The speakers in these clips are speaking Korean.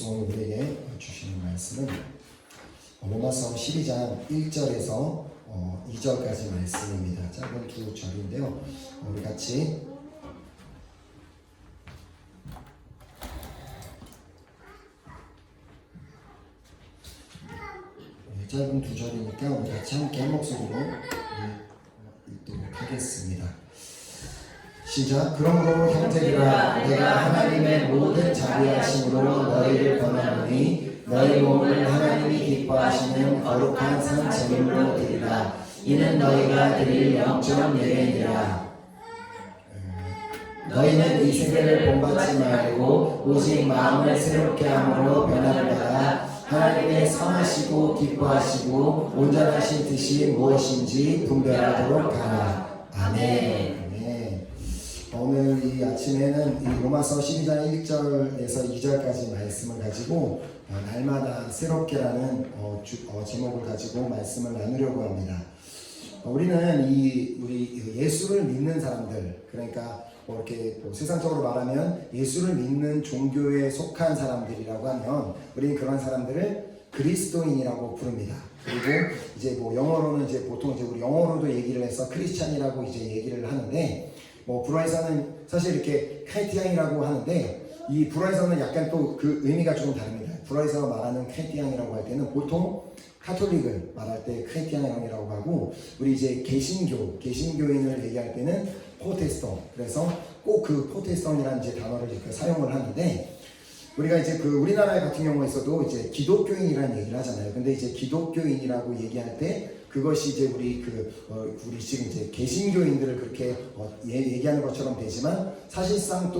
주께서 오늘 우리에게 주시는 말씀은 로마서 12장 1절에서 2절까지 말씀입니다. 짧은 두 절인데요. 우리 같이 짧은 두 절이니까 우리 같이 함께 한 목소리로 읽도록 하겠습니다. 시작. 그러므로 형제들아, 내가 하나님의 모든 자비하심으로 너희를 권하노니 너희 몸을 하나님이 기뻐하시는 거룩한 산 제물로 드리라. 이는 너희가 드릴 영적 예배니라. 너희는 이 세대를 본받지 말고 오직 마음을 새롭게 함으로 변화를 받아 하나님의 선하시고 기뻐하시고 온전하신 뜻이 무엇인지 분별하도록 하라. 아멘. 오늘 이 아침에는 이 로마서 12장 1절에서 2절까지 말씀을 가지고 날마다 새롭게라는 제목을 가지고 말씀을 나누려고 합니다. 우리는 우리 예수를 믿는 사람들, 그러니까 이렇게 세상적으로 말하면 예수를 믿는 종교에 속한 사람들이라고 하면 우리는 그런 사람들을 그리스도인이라고 부릅니다. 그리고 이제 영어로는 이제 보통 우리 영어로도 얘기를 해서 크리스찬이라고 이제 얘기를 하는데, 불어에서는 사실 이렇게 크리스티안이라고 하는데 이 불어에서는 약간 또 그 의미가 조금 다릅니다. 불어에서 말하는 크리스티안이라고 할 때는 보통 카톨릭을 말할 때 크리스티안이라고 하고, 우리 이제 개신교인을 얘기할 때는 포테스턴. 그래서 꼭 그 포테스턴이라는 이제 단어를 이렇게 사용을 하는데, 우리가 이제 우리나라 같은 경우에서도 이제 기독교인이라는 얘기를 하잖아요. 근데 이제 기독교인이라고 얘기할 때 그것이 이제 우리 지금 이제 개신교인들을 그렇게 얘기하는 것처럼 되지만, 사실상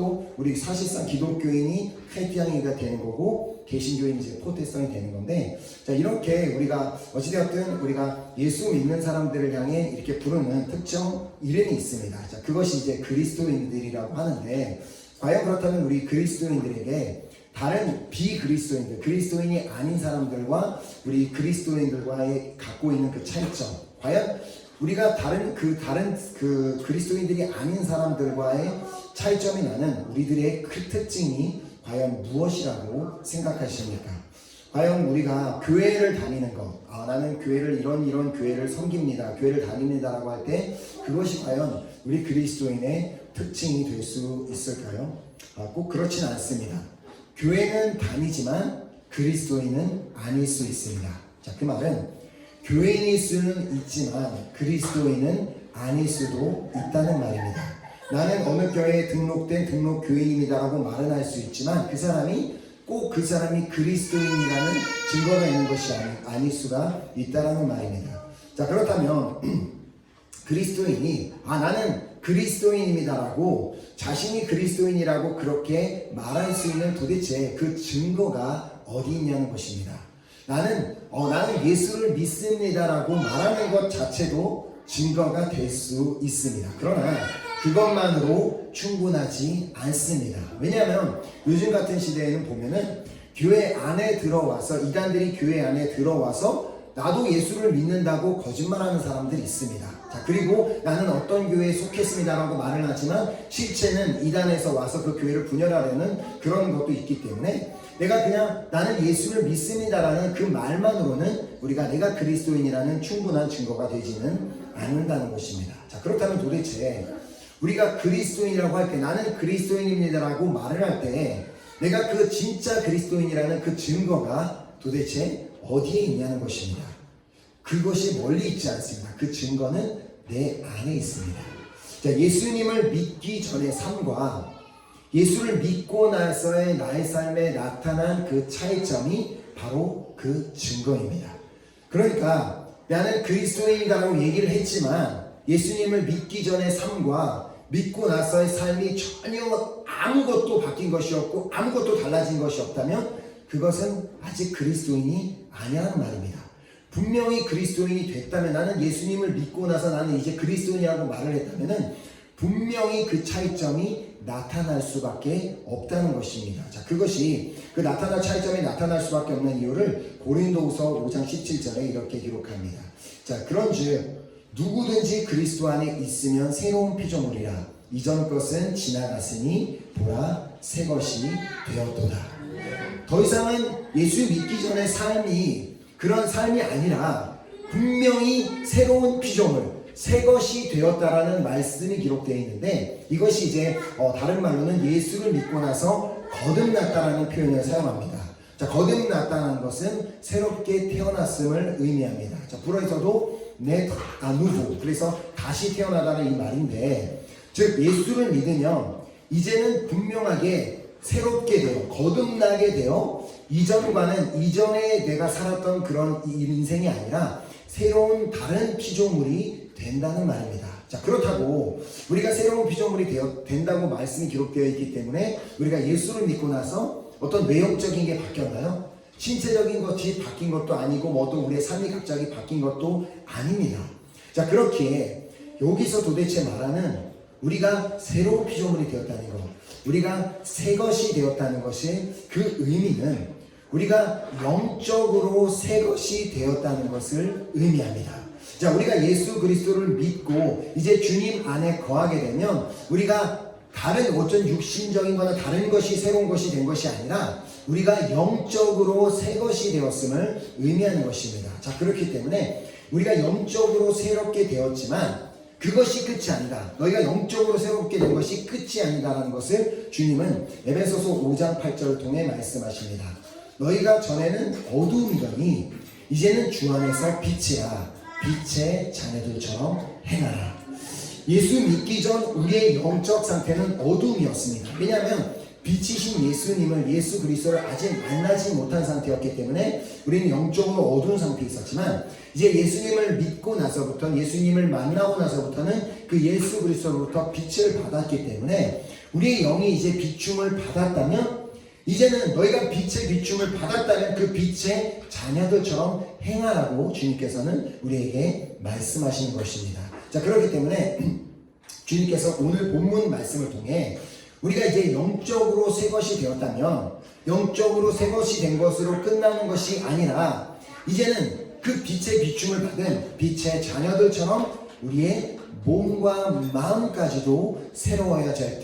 기독교인이 크리스티안이가 되는 거고 개신교인이 이제 포테스턴이 되는 건데, 자, 이렇게 우리가 어찌되었든 우리가 예수 믿는 사람들을 향해 이렇게 부르는 특정 이름이 있습니다. 자, 그것이 이제 그리스도인들이라고 하는데, 과연 그렇다면 우리 그리스도인들에게 다른 비그리스도인들, 그리스도인이 아닌 사람들과 우리 그리스도인들과의 갖고 있는 그 차이점, 과연 우리가 다른 그리스도인들이 아닌 사람들과의 차이점이 나는 우리들의 그 특징이 과연 무엇이라고 생각하십니까? 과연 우리가 교회를 다니는 것, 나는 교회를 이런 교회를 섬깁니다, 교회를 다닙니다라고 할 때 그것이 과연 우리 그리스도인의 특징이 될 수 있을까요? 꼭 그렇진 않습니다. 교회는 다니지만 그리스도인은 아닐 수 있습니다. 자, 그 말은 교회인일 수는 있지만 그리스도인은 아닐 수도 있다는 말입니다. 나는 어느 교회에 등록된 등록교회인이다라고 말은 할 수 있지만 그 사람이 그리스도인이라는 증거가 있는 것이 아닐 수가 있다는 말입니다. 자, 그렇다면 그리스도인이 나는 그리스도인입니다라고 자신이 그리스도인이라고 그렇게 말할 수 있는 도대체 그 증거가 어디 있냐는 것입니다. 나는 예수를 믿습니다라고 말하는 것 자체도 증거가 될 수 있습니다. 그러나 그것만으로 충분하지 않습니다. 왜냐하면 요즘 같은 시대에는 보면은 교회 안에 들어와서, 이단들이 교회 안에 들어와서 나도 예수를 믿는다고 거짓말하는 사람들이 있습니다. 자, 그리고 나는 어떤 교회에 속했습니다라고 말을 하지만 실체는 이단에서 와서 그 교회를 분열하려는 그런 것도 있기 때문에 내가 그냥 나는 예수를 믿습니다라는 그 말만으로는 우리가 내가 그리스도인이라는 충분한 증거가 되지는 않는다는 것입니다. 자, 그렇다면 도대체 우리가 그리스도인이라고 할 때, 나는 그리스도인입니다라고 말을 할 때 내가 그 진짜 그리스도인이라는 그 증거가 도대체 어디에 있냐는 것입니다. 그것이 멀리 있지 않습니다. 그 증거는 내 안에 있습니다. 자, 예수님을 믿기 전의 삶과 예수를 믿고 나서의 나의 삶에 나타난 그 차이점이 바로 그 증거입니다. 그러니까 나는 그리스도인이라고 얘기를 했지만 예수님을 믿기 전의 삶과 믿고 나서의 삶이 전혀 아무것도 바뀐 것이 없고 아무것도 달라진 것이 없다면 그것은 아직 그리스도인이 아니라는 말입니다. 분명히 그리스도인이 됐다면, 나는 예수님을 믿고 나서 나는 이제 그리스도인이라고 말을 했다면 분명히 그 차이점이 나타날 수밖에 없다는 것입니다. 자, 그것이 그 나타날 차이점이 나타날 수밖에 없는 이유를 고린도후서 5장 17절에 이렇게 기록합니다. 자, 그런즉 누구든지 그리스도 안에 있으면 새로운 피조물이라, 이전 것은 지나갔으니 보라 새 것이 되었도다. 더 이상은 예수 믿기 전의 삶이 그런 삶이 아니라 분명히 새로운 피조물, 새 것이 되었다라는 말씀이 기록되어 있는데, 이것이 이제 다른 말로는 예수를 믿고 나서 거듭났다라는 표현을 사용합니다. 자, 거듭났다는 것은 새롭게 태어났음을 의미합니다. 자, 불어에서도 누부, 그래서 다시 태어나다는 이 말인데, 즉 예수를 믿으면 이제는 분명하게 새롭게 되어 거듭나게 되어 이전에 내가 살았던 그런 인생이 아니라 새로운 다른 피조물이 된다는 말입니다. 자, 그렇다고 우리가 새로운 피조물이 된다고 말씀이 기록되어 있기 때문에 우리가 예수를 믿고 나서 어떤 외형적인 게 바뀌었나요? 신체적인 것이 바뀐 것도 아니고 또 우리의 삶이 갑자기 바뀐 것도 아닙니다. 자, 그렇기에 여기서 도대체 말하는 우리가 새로운 피조물이 되었다는 것, 우리가 새 것이 되었다는 것이 그 의미는 우리가 영적으로 새 것이 되었다는 것을 의미합니다. 자, 우리가 예수 그리스도를 믿고 이제 주님 안에 거하게 되면 우리가 다른 어떤 육신적인 거나 다른 것이 새로운 것이 된 것이 아니라 우리가 영적으로 새 것이 되었음을 의미하는 것입니다. 자, 그렇기 때문에 우리가 영적으로 새롭게 되었지만 그것이 끝이 아니다. 너희가 영적으로 새롭게 된 것이 끝이 아니다라는 것을 주님은 에베소서 5장 8절을 통해 말씀하십니다. 너희가 전에는 어두움이더니 이제는 주 안에서 빛이라. 빛의 자녀들처럼 행하라. 예수 믿기 전 우리의 영적 상태는 어두움이었습니다. 왜냐하면 빛이신 예수님을, 예수 그리스도를 아직 만나지 못한 상태였기 때문에 우리는 영적으로 어두운 상태에 있었지만, 이제 예수님을 믿고 나서부터, 예수님을 만나고 나서부터는 그 예수 그리스도로부터 빛을 받았기 때문에 우리의 영이 이제 비춤을 받았다면, 이제는 너희가 빛의 비춤을 받았다면 그 빛의 자녀들처럼 행하라고 주님께서는 우리에게 말씀하시는 것입니다. 자, 그렇기 때문에 주님께서 오늘 본문 말씀을 통해 우리가 이제 영적으로 새 것이 되었다면, 영적으로 새 것이 된 것으로 끝나는 것이 아니라 이제는 그 빛의 비춤을 받은 빛의 자녀들처럼 우리의 몸과 마음까지도 새로워져야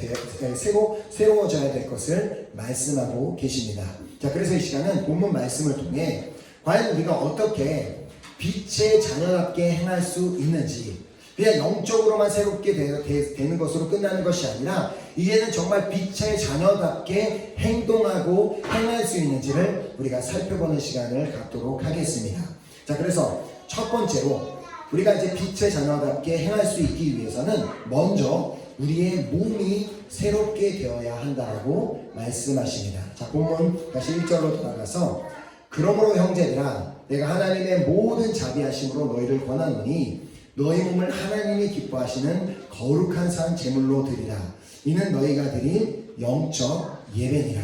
될 것을 말씀하고 계십니다. 자, 그래서 이 시간은 본문 말씀을 통해 과연 우리가 어떻게 빛의 자녀답게 행할 수 있는지, 그냥 영적으로만 새롭게 되는 것으로 끝나는 것이 아니라 이제는 정말 빛의 자녀답게 행동하고 행할 수 있는지를 우리가 살펴보는 시간을 갖도록 하겠습니다. 자, 그래서 첫 번째로 우리가 이제 빛의 자녀답게 행할 수 있기 위해서는 먼저 우리의 몸이 새롭게 되어야 한다고 말씀하십니다. 자, 본문 다시 1절로 돌아가서 그러므로 형제들아 내가 하나님의 모든 자비하심으로 너희를 권하노니 너희 몸을 하나님이 기뻐하시는 거룩한 산 제물로 드리라. 이는 너희가 드릴 영적 예배니라.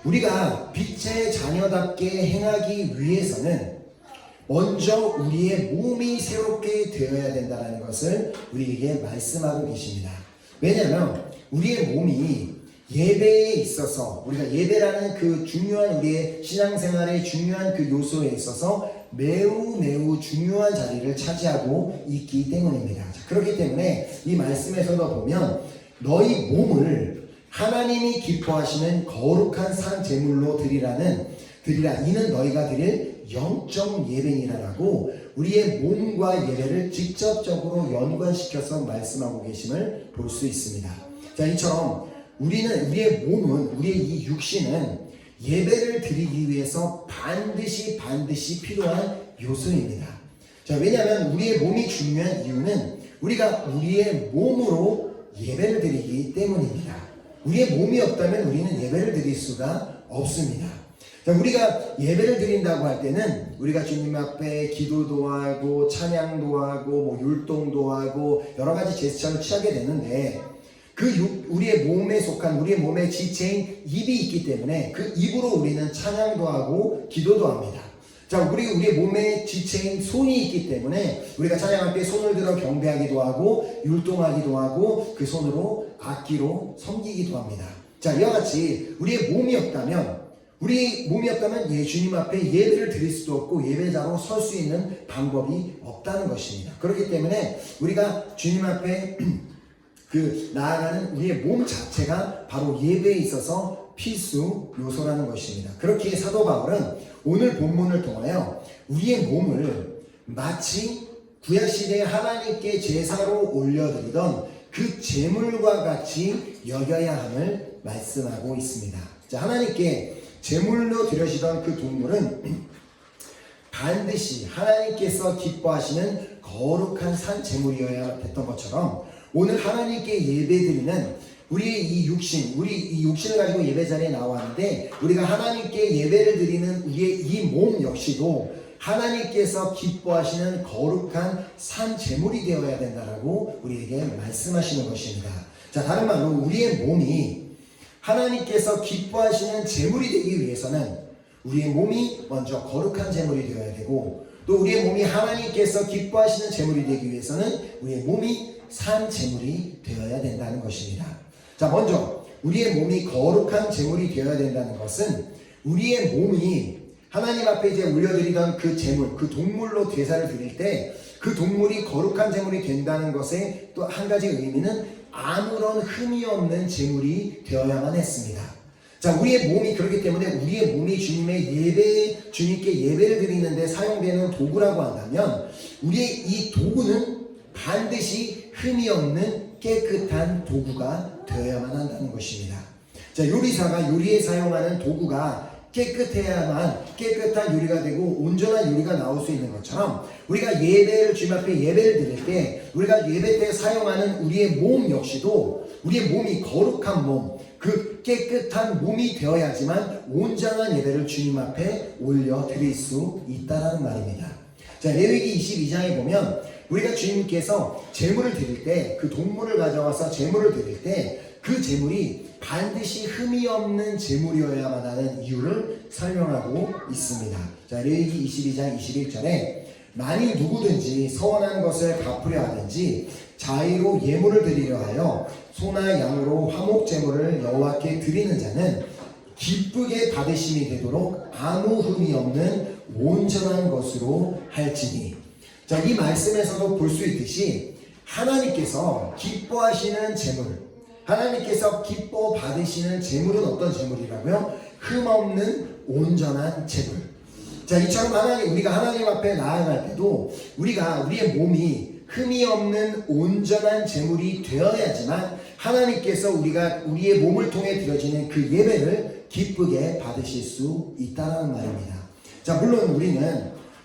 우리가 빛의 자녀답게 행하기 위해서는 먼저 우리의 몸이 새롭게 되어야 된다는 것을 우리에게 말씀하고 계십니다. 왜냐하면 우리의 몸이 예배에 있어서, 우리가 예배라는 그 중요한 우리의 신앙생활의 중요한 그 요소에 있어서 매우 중요한 자리를 차지하고 있기 때문입니다. 자, 그렇기 때문에 이 말씀에서도 보면 너희 몸을 하나님이 기뻐하시는 거룩한 산 제물로 드리라. 이는 너희가 드릴 영적 예배니라라고 우리의 몸과 예배를 직접적으로 연관시켜서 말씀하고 계심을 볼 수 있습니다. 자, 이처럼 우리의 몸은, 우리의 이 육신은 예배를 드리기 위해서 반드시 필요한 요소입니다. 자, 왜냐하면 우리의 몸이 중요한 이유는 우리가 우리의 몸으로 예배를 드리기 때문입니다. 우리의 몸이 없다면 우리는 예배를 드릴 수가 없습니다. 자, 우리가 예배를 드린다고 할 때는 우리가 주님 앞에 기도도 하고 찬양도 하고 율동도 하고 여러 가지 제스처를 취하게 되는데, 우리의 몸에 속한 우리의 몸의 지체인 입이 있기 때문에 그 입으로 우리는 찬양도 하고 기도도 합니다. 자, 우리의 몸의 지체인 손이 있기 때문에 우리가 찬양할 때 손을 들어 경배하기도 하고 율동하기도 하고 그 손으로 악기로 섬기기도 합니다. 자, 이와 같이 우리의 몸이 없다면 주님 앞에 예배를 드릴 수도 없고 예배자로 설 수 있는 방법이 없다는 것입니다. 그렇기 때문에 우리가 주님 앞에 나아가는 우리의 몸 자체가 바로 예배에 있어서 필수 요소라는 것입니다. 그렇게 사도 바울은 오늘 본문을 통하여 우리의 몸을 마치 구약시대에 하나님께 제사로 올려드리던 그 제물과 같이 여겨야 함을 말씀하고 있습니다. 자, 하나님께 제물로 드려지던 그 동물은 반드시 하나님께서 기뻐하시는 거룩한 산 제물이어야 했던 것처럼 오늘 하나님께 예배드리는 우리의 이 육신, 우리 이 육신을 가지고 예배 자리에 나왔는데 우리가 하나님께 예배를 드리는 우리의 이 몸 역시도 하나님께서 기뻐하시는 거룩한 산 제물이 되어야 된다라고 우리에게 말씀하시는 것입니다. 자, 다른 말로 우리의 몸이 하나님께서 기뻐하시는 제물이 되기 위해서는 우리의 몸이 먼저 거룩한 제물이 되어야 되고 또 우리의 몸이 하나님께서 기뻐하시는 제물이 되기 위해서는 우리의 몸이 산 제물이 되어야 된다는 것입니다. 자, 먼저 우리의 몸이 거룩한 제물이 되어야 된다는 것은 우리의 몸이 하나님 앞에 이제 올려드리던 그 제물, 그 동물로 제사를 드릴 때 그 동물이 거룩한 제물이 된다는 것의 또 한 가지 의미는 아무런 흠이 없는 제물이 되어야만 했습니다. 자, 우리의 몸이 그렇기 때문에 우리의 몸이 주님께 예배를 드리는데 사용되는 도구라고 한다면 우리의 이 도구는 반드시 흠이 없는 깨끗한 도구가 되어야만 한다는 것입니다. 자, 요리사가 요리에 사용하는 도구가 깨끗해야만 깨끗한 요리가 되고 온전한 요리가 나올 수 있는 것처럼 우리가 주님 앞에 예배를 드릴 때 우리가 예배 때 사용하는 우리의 몸 역시도 우리의 몸이 거룩한 몸, 그 깨끗한 몸이 되어야지만 온전한 예배를 주님 앞에 올려드릴 수 있다는 말입니다. 자, 레위기 22장에 보면 우리가 주님께서 제물을 드릴 때 그 동물을 가져와서 제물을 드릴 때 그 제물이 반드시 흠이 없는 제물이어야만 하는 이유를 설명하고 있습니다. 자, 레위기 22장 21절에 만일 누구든지 서원한 것을 갚으려 하든지 자의로 예물을 드리려 하여 소나 양으로 화목 제물을 여호와께 드리는 자는 기쁘게 받으심이 되도록 아무 흠이 없는 온전한 것으로 할지니. 자, 이 말씀에서도 볼 수 있듯이 하나님께서 기뻐하시는 제물, 하나님께서 기뻐 받으시는 제물은 어떤 제물이라고요? 흠 없는 온전한 제물. 자, 이처럼 우리가 하나님 앞에 나아갈 때도 우리의 몸이 흠이 없는 온전한 제물이 되어야지만 하나님께서 우리의 몸을 통해 드려지는 그 예배를 기쁘게 받으실 수 있다는 말입니다. 자, 물론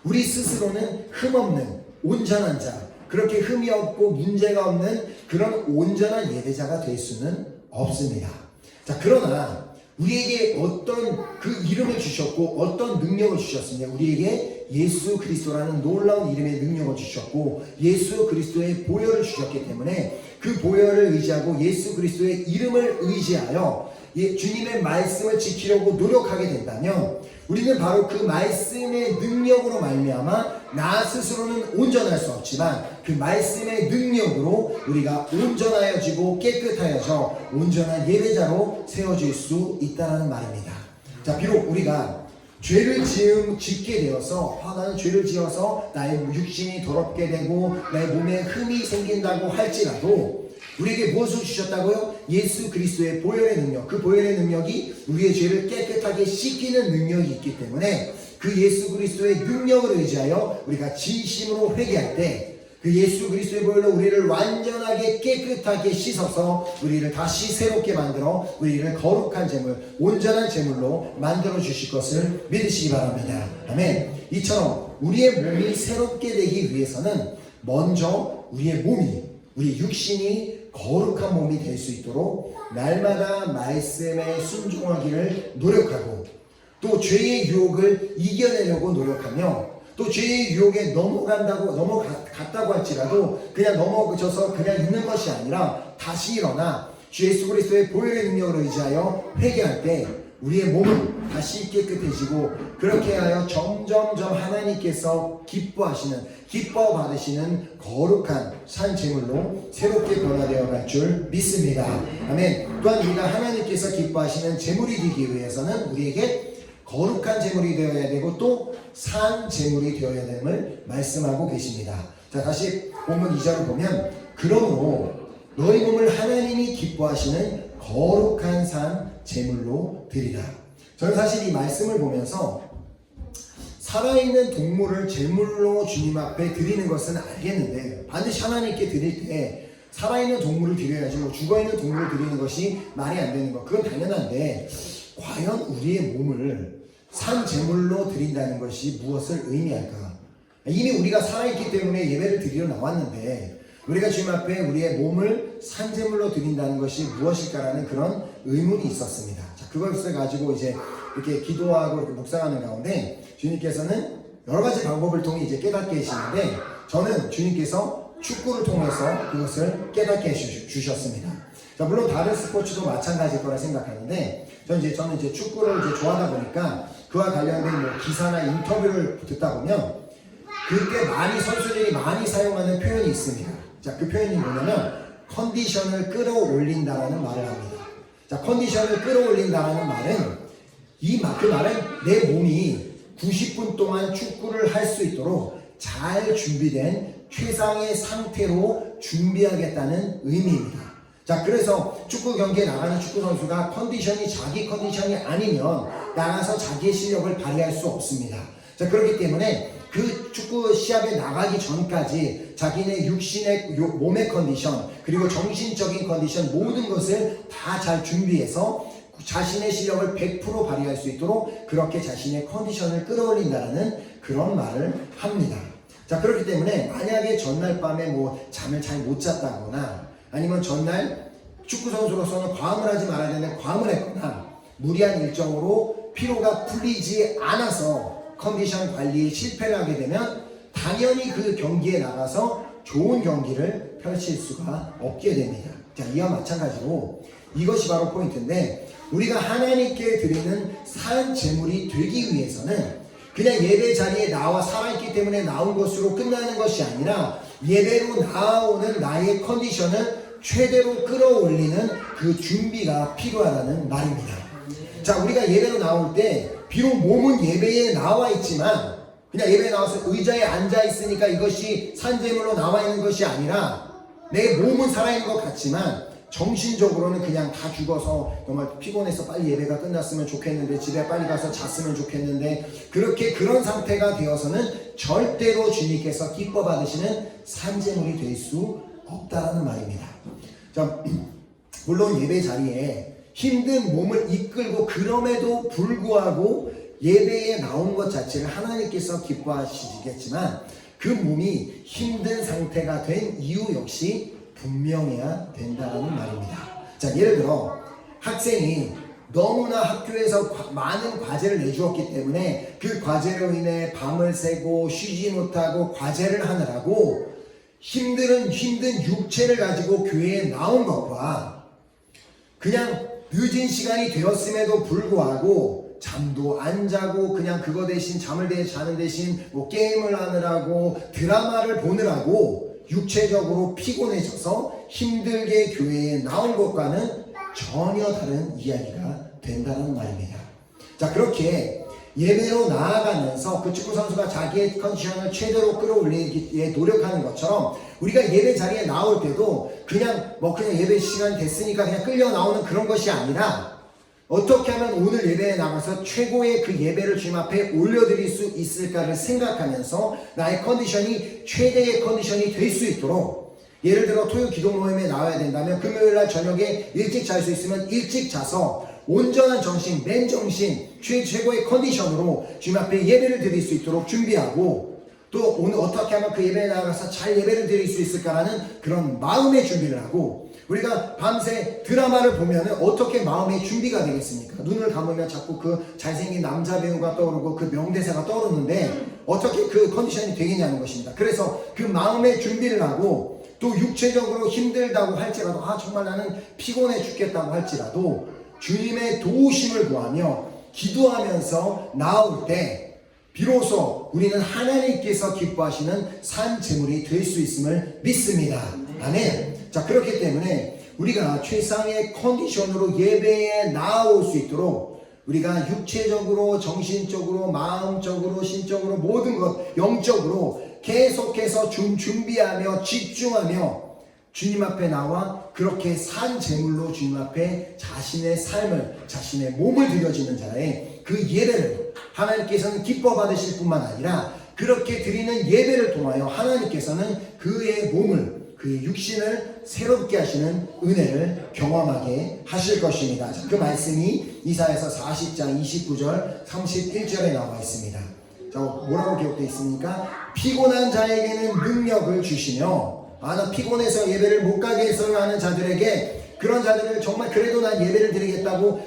우리 스스로는 흠없는 온전한 자, 그렇게 흠이 없고 문제가 없는 그런 온전한 예배자가 될 수는 없습니다. 자, 그러나 우리에게 어떤 그 이름을 주셨고 어떤 능력을 주셨으냐, 우리에게 예수 그리스도라는 놀라운 이름의 능력을 주셨고 예수 그리스도의 보혈을 주셨기 때문에 그 보혈을 의지하고 예수 그리스도의 이름을 의지하여 주님의 말씀을 지키려고 노력하게 된다면 우리는 바로 그 말씀의 능력으로 말미암아 나 스스로는 온전할 수 없지만 그 말씀의 능력으로 우리가 온전하여지고 깨끗하여져 온전한 예배자로 세워질 수 있다는 말입니다. 자, 비록 우리가 죄를 짓게 되어서 나는 죄를 지어서 나의 육신이 더럽게 되고 나의 몸에 흠이 생긴다고 할지라도 우리에게 무엇을 주셨다고요? 예수 그리스도의 보혈의 능력, 그 보혈의 능력이 우리의 죄를 깨끗하게 씻기는 능력이 있기 때문에 그 예수 그리스도의 능력을 의지하여 우리가 진심으로 회개할 때 그 예수 그리스도의 보혈로 우리를 완전하게 깨끗하게 씻어서 우리를 다시 새롭게 만들어 우리를 거룩한 제물, 온전한 제물로 만들어 주실 것을 믿으시기 바랍니다. 아멘. 이처럼 우리의 몸이 새롭게 되기 위해서는 먼저 우리의 우리 육신이 거룩한 몸이 될 수 있도록 날마다 말씀에 순종하기를 노력하고 또 죄의 유혹을 이겨내려고 노력하며 또 죄의 유혹에 넘어갔다고 할지라도 그냥 넘어져서 그냥 있는 것이 아니라 다시 일어나 주 예수 그리스도의 보혈의 능력을 의지하여 회개할 때 우리의 몸은 다시 깨끗해지고 그렇게 하여 점점점 하나님께서 기뻐 받으시는 거룩한 산 제물로 새롭게 변화되어 갈 줄 믿습니다. 아멘. 또한 우리가 하나님께서 기뻐하시는 제물이 되기 위해서는 우리에게 거룩한 제물이 되어야 되고 또 산 제물이 되어야 됨을 말씀하고 계십니다. 자, 다시 본문 2절을 보면 그러므로 너희 몸을 하나님이 기뻐하시는 거룩한 산 제물로 드리라. 저는 사실 이 말씀을 보면서 살아있는 동물을 제물로 주님 앞에 드리는 것은 알겠는데, 반드시 하나님께 드릴 때 살아있는 동물을 드려야지 뭐 죽어있는 동물을 드리는 것이 말이 안 되는 것, 그건 당연한데, 과연 우리의 몸을 산 제물로 드린다는 것이 무엇을 의미할까? 이미 우리가 살아있기 때문에 예배를 드리러 나왔는데, 우리가 주님 앞에 우리의 몸을 산 제물로 드린다는 것이 무엇일까라는 그런 의문이 있었습니다. 자, 그것을 가지고 이제 이렇게 기도하고 이렇게 묵상하는 가운데 주님께서는 여러 가지 방법을 통해 이제 깨닫게 해주시는데, 저는 주님께서 축구를 통해서 그것을 깨닫게 해주셨습니다. 자, 물론 다른 스포츠도 마찬가지일 거라 생각하는데, 저는 이제 축구를 이제 좋아하다 보니까 그와 관련된 뭐 기사나 인터뷰를 듣다 보면 그때 선수들이 많이 사용하는 표현이 있습니다. 자, 그 표현이 뭐냐면 컨디션을 끌어올린다라는 말을 합니다. 자, 컨디션을 끌어올린다라는 말은 그 말은 내 몸이 90분 동안 축구를 할 수 있도록 잘 준비된 최상의 상태로 준비하겠다는 의미입니다. 자, 그래서 축구 경기에 나가는 축구 선수가 자기 컨디션이 아니면 나가서 자기의 실력을 발휘할 수 없습니다. 자, 그렇기 때문에 그 축구 시합에 나가기 전까지 자기네 육신의 몸의 컨디션, 그리고 정신적인 컨디션, 모든 것을 다 잘 준비해서 자신의 실력을 100% 발휘할 수 있도록 그렇게 자신의 컨디션을 끌어올린다는 그런 말을 합니다. 자, 그렇기 때문에 만약에 전날 밤에 뭐 잠을 잘 못 잤다거나, 아니면 전날 축구 선수로서는 과음을 하지 말아야 되는데 과음을 했거나, 무리한 일정으로 피로가 풀리지 않아서 컨디션 관리에 실패를 하게 되면 당연히 그 경기에 나가서 좋은 경기를 펼칠 수가 없게 됩니다. 자, 이와 마찬가지로 이것이 바로 포인트인데, 우리가 하나님께 드리는 산 제물이 되기 위해서는 그냥 예배 자리에 나와 살아있기 때문에 나온 것으로 끝나는 것이 아니라, 예배로 나오는 나의 컨디션을 최대로 끌어올리는 그 준비가 필요하다는 말입니다. 자, 우리가 예배로 나올 때 비록 몸은 예배에 나와 있지만, 그냥 예배에 나와서 의자에 앉아 있으니까 이것이 산제물로 나와 있는 것이 아니라, 내 몸은 살아있는 것 같지만 정신적으로는 그냥 다 죽어서 정말 피곤해서 빨리 예배가 끝났으면 좋겠는데, 집에 빨리 가서 잤으면 좋겠는데, 그런 상태가 되어서는 절대로 주님께서 기뻐 받으시는 산제물이 될 수 없다는 말입니다. 자, 물론 예배 자리에 힘든 몸을 이끌고 그럼에도 불구하고 예배에 나온 것 자체를 하나님께서 기뻐하시겠지만, 그 몸이 힘든 상태가 된 이유 역시 분명해야 된다는 말입니다. 자, 예를 들어 학생이 너무나 학교에서 많은 과제를 내주었기 때문에 그 과제로 인해 밤을 새고 쉬지 못하고 과제를 하느라고 힘든 육체를 가지고 교회에 나온 것과, 그냥 늦은 시간이 되었음에도 불구하고 잠도 안 자고 그냥 그거 대신 자는 대신 뭐 게임을 하느라고 드라마를 보느라고 육체적으로 피곤해져서 힘들게 교회에 나온 것과는 전혀 다른 이야기가 된다는 말입니다. 자, 그렇게 예배로 나아가면서 그 축구 선수가 자기의 컨디션을 최대로 끌어올리기에 노력하는 것처럼, 우리가 예배 자리에 나올 때도 그냥 예배 시간이 됐으니까 그냥 끌려 나오는 그런 것이 아니라, 어떻게 하면 오늘 예배에 나가서 최고의 그 예배를 주님 앞에 올려드릴 수 있을까를 생각하면서 나의 컨디션이 최대의 컨디션이 될 수 있도록, 예를 들어 토요 기도 모임에 나와야 된다면 금요일날 저녁에 일찍 잘 수 있으면 일찍 자서 온전한 정신, 맨정신, 최고의 컨디션으로 주님 앞에 예배를 드릴 수 있도록 준비하고, 또 오늘 어떻게 하면 그 예배에 나가서 잘 예배를 드릴 수 있을까라는 그런 마음의 준비를 하고, 우리가 밤새 드라마를 보면 어떻게 마음의 준비가 되겠습니까? 눈을 감으면 자꾸 그 잘생긴 남자 배우가 떠오르고 그 명대사가 떠오르는데 어떻게 그 컨디션이 되겠냐는 것입니다. 그래서 그 마음의 준비를 하고, 또 육체적으로 힘들다고 할지라도, 정말 나는 피곤해 죽겠다고 할지라도 주님의 도우심을 구하며 기도하면서 나올 때 비로소 우리는 하나님께서 기뻐하시는 산 제물이 될 수 있음을 믿습니다. 아멘. 자, 그렇기 때문에 우리가 최상의 컨디션으로 예배에 나올 수 있도록 우리가 육체적으로, 정신적으로, 마음적으로, 신적으로, 모든 것 영적으로 계속해서 준비하며 집중하며 주님 앞에 나와 그렇게 산 제물로 주님 앞에 자신의 삶을, 자신의 몸을 드려지는 자의 그 예배를 하나님께서는 기뻐 받으실 뿐만 아니라 그렇게 드리는 예배를 통하여 하나님께서는 그의 몸을, 그의 육신을 새롭게 하시는 은혜를 경험하게 하실 것입니다. 그 말씀이 이사야서 40장 29절 31절에 나와 있습니다. 자, 뭐라고 기록되어 있습니까? 피곤한 자에게는 능력을 주시며, 나 피곤해서 예배를 못 가게 했어요 하는 자들에게, 그런 자들을 정말 그래도 난 예배를 드리겠다고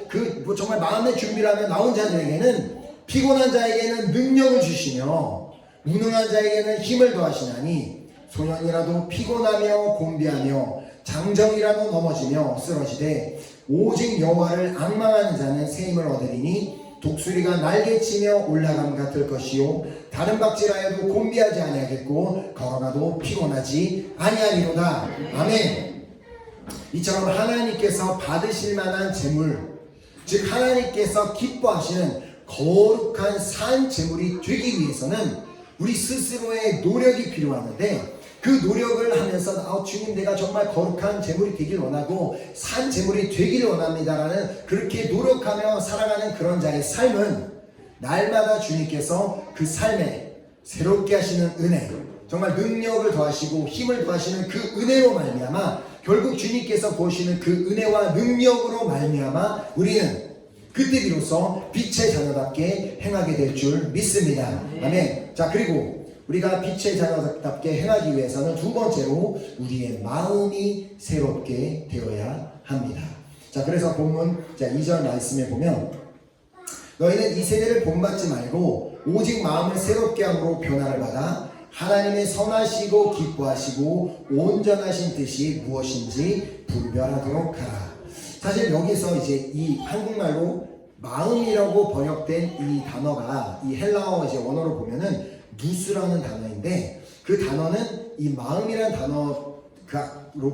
정말 마음의 준비를 하며 나온 자들에게는, 피곤한 자에게는 능력을 주시며 무능한 자에게는 힘을 더하시나니 소년이라도 피곤하며 곤비하며 장정이라도 넘어지며 쓰러지되 오직 여호와를 앙망하는 자는 새 힘을 얻으리니 독수리가 날개치며 올라감 같을 것이요 다른 박질하여도 곤비하지 아니하겠고 걸어가도 피곤하지 아니하리로다. 아멘. 이처럼 하나님께서 받으실 만한 제물, 즉 하나님께서 기뻐하시는 거룩한 산 제물이 되기 위해서는 우리 스스로의 노력이 필요하는데, 그 노력을 하면서 주님 내가 정말 거룩한 제물이 되길 원하고 산 제물이 되기를 원합니다라는 그렇게 노력하며 살아가는 그런 자의 삶은 날마다 주님께서 그 삶에 새롭게 하시는 은혜, 정말 능력을 더하시고 힘을 더하시는 그 은혜로 말미암아 결국 주님께서 보시는 그 은혜와 능력으로 말미암아 우리는 그때 비로소 빛의 자녀답게 행하게 될 줄 믿습니다. 아멘. 자, 그리고 우리가 빛의 자녀답게 행하기 위해서는 두 번째로 우리의 마음이 새롭게 되어야 합니다. 자, 그래서 본문 2절 말씀에 보면 너희는 이 세대를 본받지 말고 오직 마음을 새롭게 함으로 변화를 받아 하나님의 선하시고 기뻐하시고 온전하신 뜻이 무엇인지 분별하도록 하라. 사실 여기서 이제 이 한국말로 마음이라고 번역된 이 단어가 이 헬라어 이제 원어로 보면은 누스라는 단어인데, 그 단어는 이 마음이라는 단어로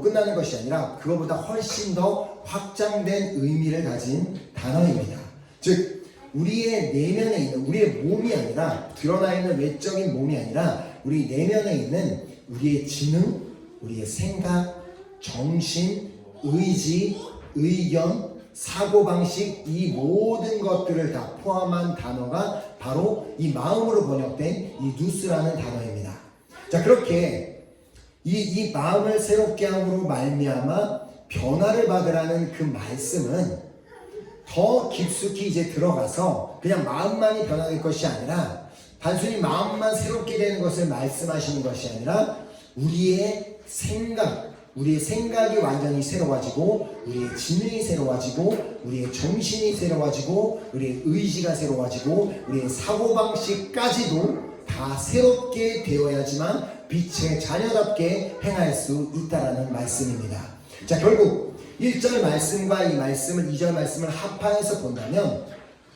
끝나는 것이 아니라 그거보다 훨씬 더 확장된 의미를 가진 단어입니다. 즉 우리의 내면에 있는, 우리의 몸이 아니라, 드러나 있는 외적인 몸이 아니라 우리 내면에 있는 우리의 지능, 우리의 생각, 정신, 의지, 의견, 사고방식, 이 모든 것들을 다 포함한 단어가 바로 이 마음으로 번역된 이 누스라는 단어입니다. 자, 그렇게 이 마음을 새롭게 함으로 말미암아 변화를 받으라는 그 말씀은 더 깊숙이 이제 들어가서 그냥 마음만이 변화될 것이 아니라, 단순히 마음만 새롭게 되는 것을 말씀하시는 것이 아니라 우리의 생각이 완전히 새로워지고, 우리의 지능이 새로워지고, 우리의 정신이 새로워지고, 우리의 의지가 새로워지고, 우리의 사고방식까지도 다 새롭게 되어야지만 빛의 자녀답게 행할 수 있다라는 말씀입니다. 자, 결국 1절 말씀과 이 말씀을, 2절 말씀을 합하여서 본다면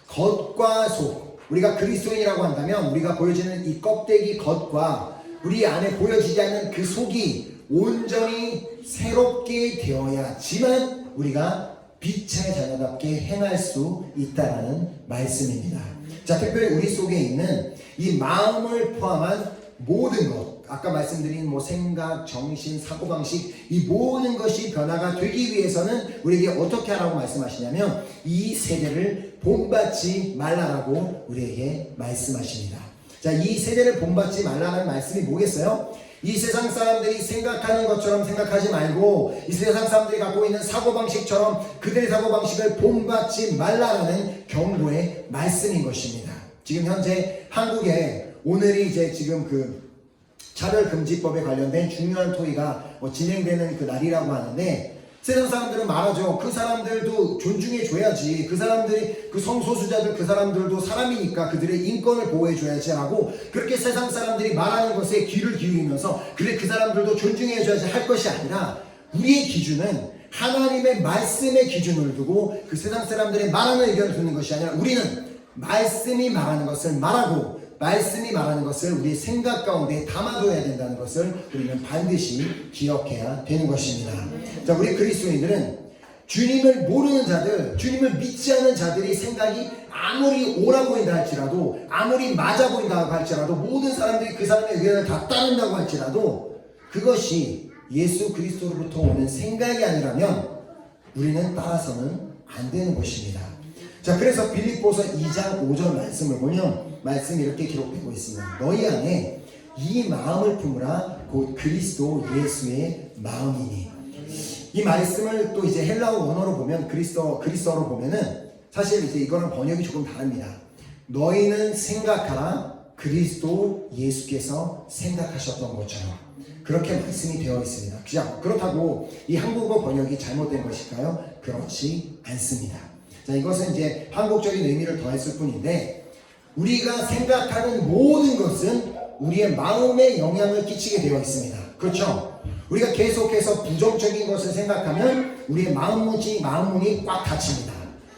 겉과 속, 우리가 그리스도인이라고 한다면 우리가 보여지는 이 껍데기 겉과 우리 안에 보여지지 않는 그 속이 온전히 새롭게 되어야지만 우리가 빛의 자녀답게 행할 수 있다는 말씀입니다. 자, 특별히 우리 속에 있는 이 마음을 포함한 모든 것, 아까 말씀드린 생각, 정신, 사고방식, 이 모든 것이 변화가 되기 위해서는 우리에게 어떻게 하라고 말씀하시냐면 이 세대를 본받지 말라라고 우리에게 말씀하십니다. 자, 이 세대를 본받지 말라는 말씀이 뭐겠어요? 이 세상 사람들이 생각하는 것처럼 생각하지 말고 이 세상 사람들이 갖고 있는 사고방식처럼 그들의 사고방식을 본받지 말라라는 경고의 말씀인 것입니다. 지금 현재 한국에 오늘이 이제 지금 그 차별금지법에 관련된 중요한 토의가 진행되는 그 날이라고 하는데, 세상 사람들은 말하죠. 그 사람들도 존중해 줘야지. 그 사람들이, 그 성소수자들, 그 사람들도 사람이니까 그들의 인권을 보호해 줘야지 하고, 그렇게 세상 사람들이 말하는 것에 귀를 기울이면서 그래 그 사람들도 존중해 줘야지 할 것이 아니라, 우리의 기준은 하나님의 말씀의 기준을 두고 그 세상 사람들의 말하는 의견을 듣는 것이 아니라 우리는 말씀이 말하는 것을 말하고 말씀이 말하는 것을 우리 생각 가운데 담아둬야 된다는 것을 우리는 반드시 기억해야 되는 것입니다. 자, 우리 그리스도인들은 주님을 모르는 자들, 주님을 믿지 않는 자들이 생각이 아무리 옳아 보인다 할지라도, 아무리 맞아 보인다고 할지라도, 모든 사람들이 그 사람의 의견을 다 따른다고 할지라도 그것이 예수 그리스도로부터 오는 생각이 아니라면 우리는 따라서는 안 되는 것입니다. 자, 그래서 빌립보서 2장 5절 말씀을 보면 말씀이 이렇게 기록되고 있습니다. 너희 안에 이 마음을 품으라 곧 그리스도 예수의 마음이니. 이 말씀을 또 이제 헬라어 원어로 보면 그리스어로 보면은 사실 이제 이거는 번역이 조금 다릅니다. 너희는 생각하라 그리스도 예수께서 생각하셨던 것처럼. 그렇게 말씀이 되어 있습니다. 그렇다고 이 한국어 번역이 잘못된 것일까요? 그렇지 않습니다. 자, 이것은 이제 한국적인 의미를 더했을 뿐인데, 우리가 생각하는 모든 것은 우리의 마음에 영향을 끼치게 되어 있습니다. 그렇죠? 우리가 계속해서 부정적인 것을 생각하면 우리의 마음문이 꽉 닫힙니다.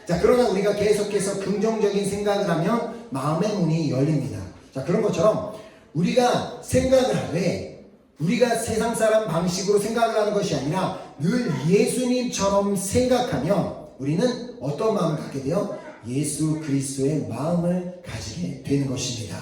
자, 그러나 우리가 계속해서 긍정적인 생각을 하면 마음의 문이 열립니다. 자, 그런 것처럼 우리가 생각을 하되 우리가 세상 사람 방식으로 생각을 하는 것이 아니라 늘 예수님처럼 생각하면 우리는 어떤 마음을 갖게 돼요? 예수 그리스도의 마음을 가지게 되는 것입니다.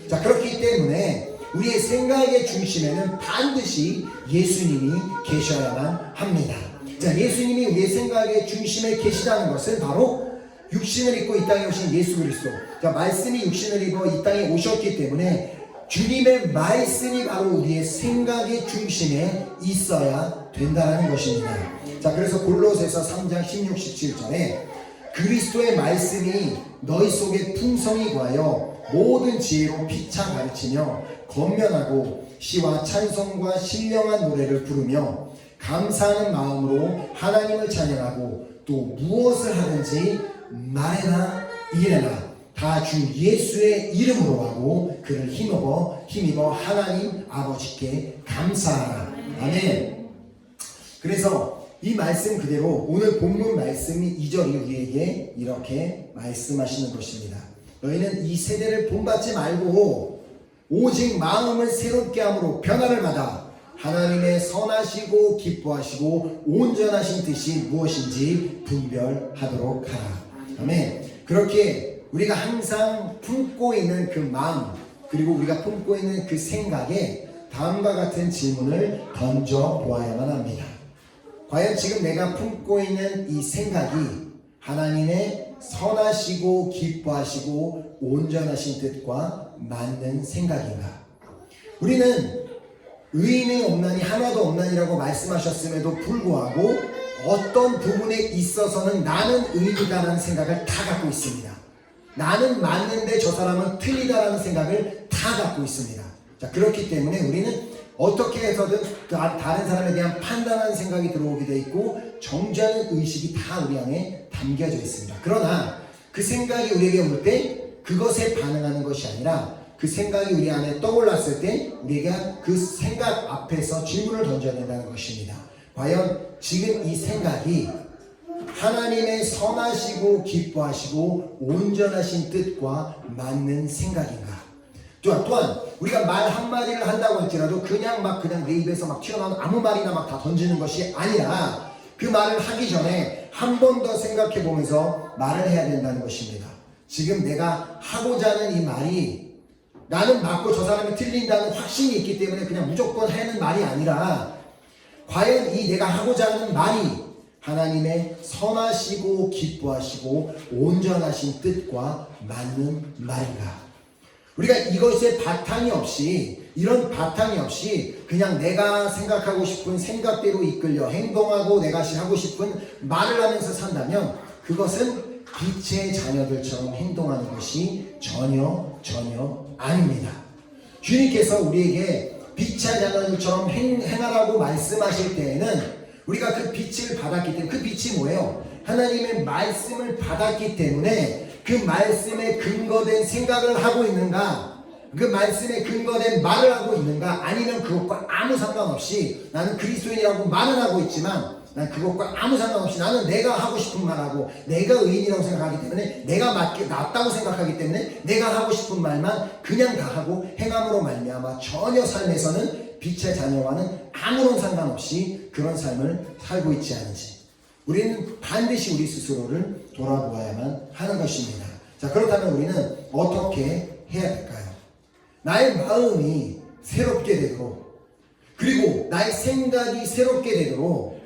자, 그렇기 때문에 우리의 생각의 중심에는 반드시 예수님이 계셔야만 합니다. 자, 예수님이 우리의 생각의 중심에 계시다는 것은 바로 육신을 입고 이 땅에 오신 예수 그리스도. 자, 말씀이 육신을 입어 이 땅에 오셨기 때문에 주님의 말씀이 바로 우리의 생각의 중심에 있어야 된다는 것입니다. 자, 그래서 골로새서 3장 16, 17절에 그리스도의 말씀이 너희 속에 풍성히 구하여 모든 지혜로 피차 가르치며 권면하고 시와 찬송과 신령한 노래를 부르며 감사하는 마음으로 하나님을 찬양하고 또 무엇을 하든지 말해나 이래나 다 주 예수의 이름으로 하고 그를 힘입어 하나님 아버지께 감사하라. 아멘. 그래서 이 말씀 그대로 오늘 본문 말씀이 2절이 우리에게 이렇게 말씀하시는 것입니다. 너희는 이 세대를 본받지 말고 오직 마음을 새롭게 함으로 변화를 받아 하나님의 선하시고 기뻐하시고 온전하신 뜻이 무엇인지 분별하도록 하라. 아멘. 그렇게 우리가 항상 품고 있는 그 마음, 그리고 우리가 품고 있는 그 생각에 다음과 같은 질문을 던져 보아야만 합니다. 과연 지금 내가 품고 있는 이 생각이 하나님의 선하시고 기뻐하시고 온전하신 뜻과 맞는 생각인가? 우리는 의인이 없나니 하나도 없나니라고 말씀하셨음에도 불구하고 어떤 부분에 있어서는 나는 의인이다라는 생각을 다 갖고 있습니다. 나는 맞는데 저 사람은 틀리다라는 생각을 다 갖고 있습니다. 자, 그렇기 때문에 우리는 어떻게 해서든 다른 사람에 대한 판단하는 생각이 들어오게 돼 있고 정죄하는 의식이 다 우리 안에 담겨져 있습니다. 그러나 그 생각이 우리에게 올 때 그것에 반응하는 것이 아니라 그 생각이 우리 안에 떠올랐을 때 우리가 그 생각 앞에서 질문을 던져야 된다는 것입니다. 과연 지금 이 생각이 하나님의 선하시고 기뻐하시고 온전하신 뜻과 맞는 생각인가? 또한 우리가 말 한마디를 한다고 할지라도 그냥 내 입에서 막 튀어나오는 아무 말이나 막 다 던지는 것이 아니라 그 말을 하기 전에 한 번 더 생각해 보면서 말을 해야 된다는 것입니다. 지금 내가 하고자 하는 이 말이 나는 맞고 저 사람이 틀린다는 확신이 있기 때문에 그냥 무조건 하는 말이 아니라 과연 이 내가 하고자 하는 말이 하나님의 선하시고 기뻐하시고 온전하신 뜻과 맞는 말인가? 우리가 이것에 바탕이 없이, 이런 바탕이 없이 그냥 내가 생각하고 싶은 생각대로 이끌려 행동하고 내가 하고 싶은 말을 하면서 산다면 그것은 빛의 자녀들처럼 행동하는 것이 전혀 아닙니다. 주님께서 우리에게 빛의 자녀들처럼 행하라고 말씀하실 때에는 우리가 그 빛을 받았기 때문에, 그 빛이 뭐예요? 하나님의 말씀을 받았기 때문에 그 말씀에 근거된 생각을 하고 있는가, 그 말씀에 근거된 말을 하고 있는가, 아니면 그것과 아무 상관없이 나는 그리스도인이라고 말은 하고 있지만 난 그것과 아무 상관없이 나는 내가 하고 싶은 말하고 내가 의인이라고 생각하기 때문에 내가 낫다고 생각하기 때문에 내가 하고 싶은 말만 그냥 다 하고 행함으로 말미암아 전혀 삶에서는 빛의 자녀와는 아무런 상관없이 그런 삶을 살고 있지 않은지 우리는 반드시 우리 스스로를 돌아보아야만 하는 것입니다. 자, 그렇다면 우리는 어떻게 해야 될까요? 나의 마음이 새롭게 되고 그리고 나의 생각이 새롭게 되도록,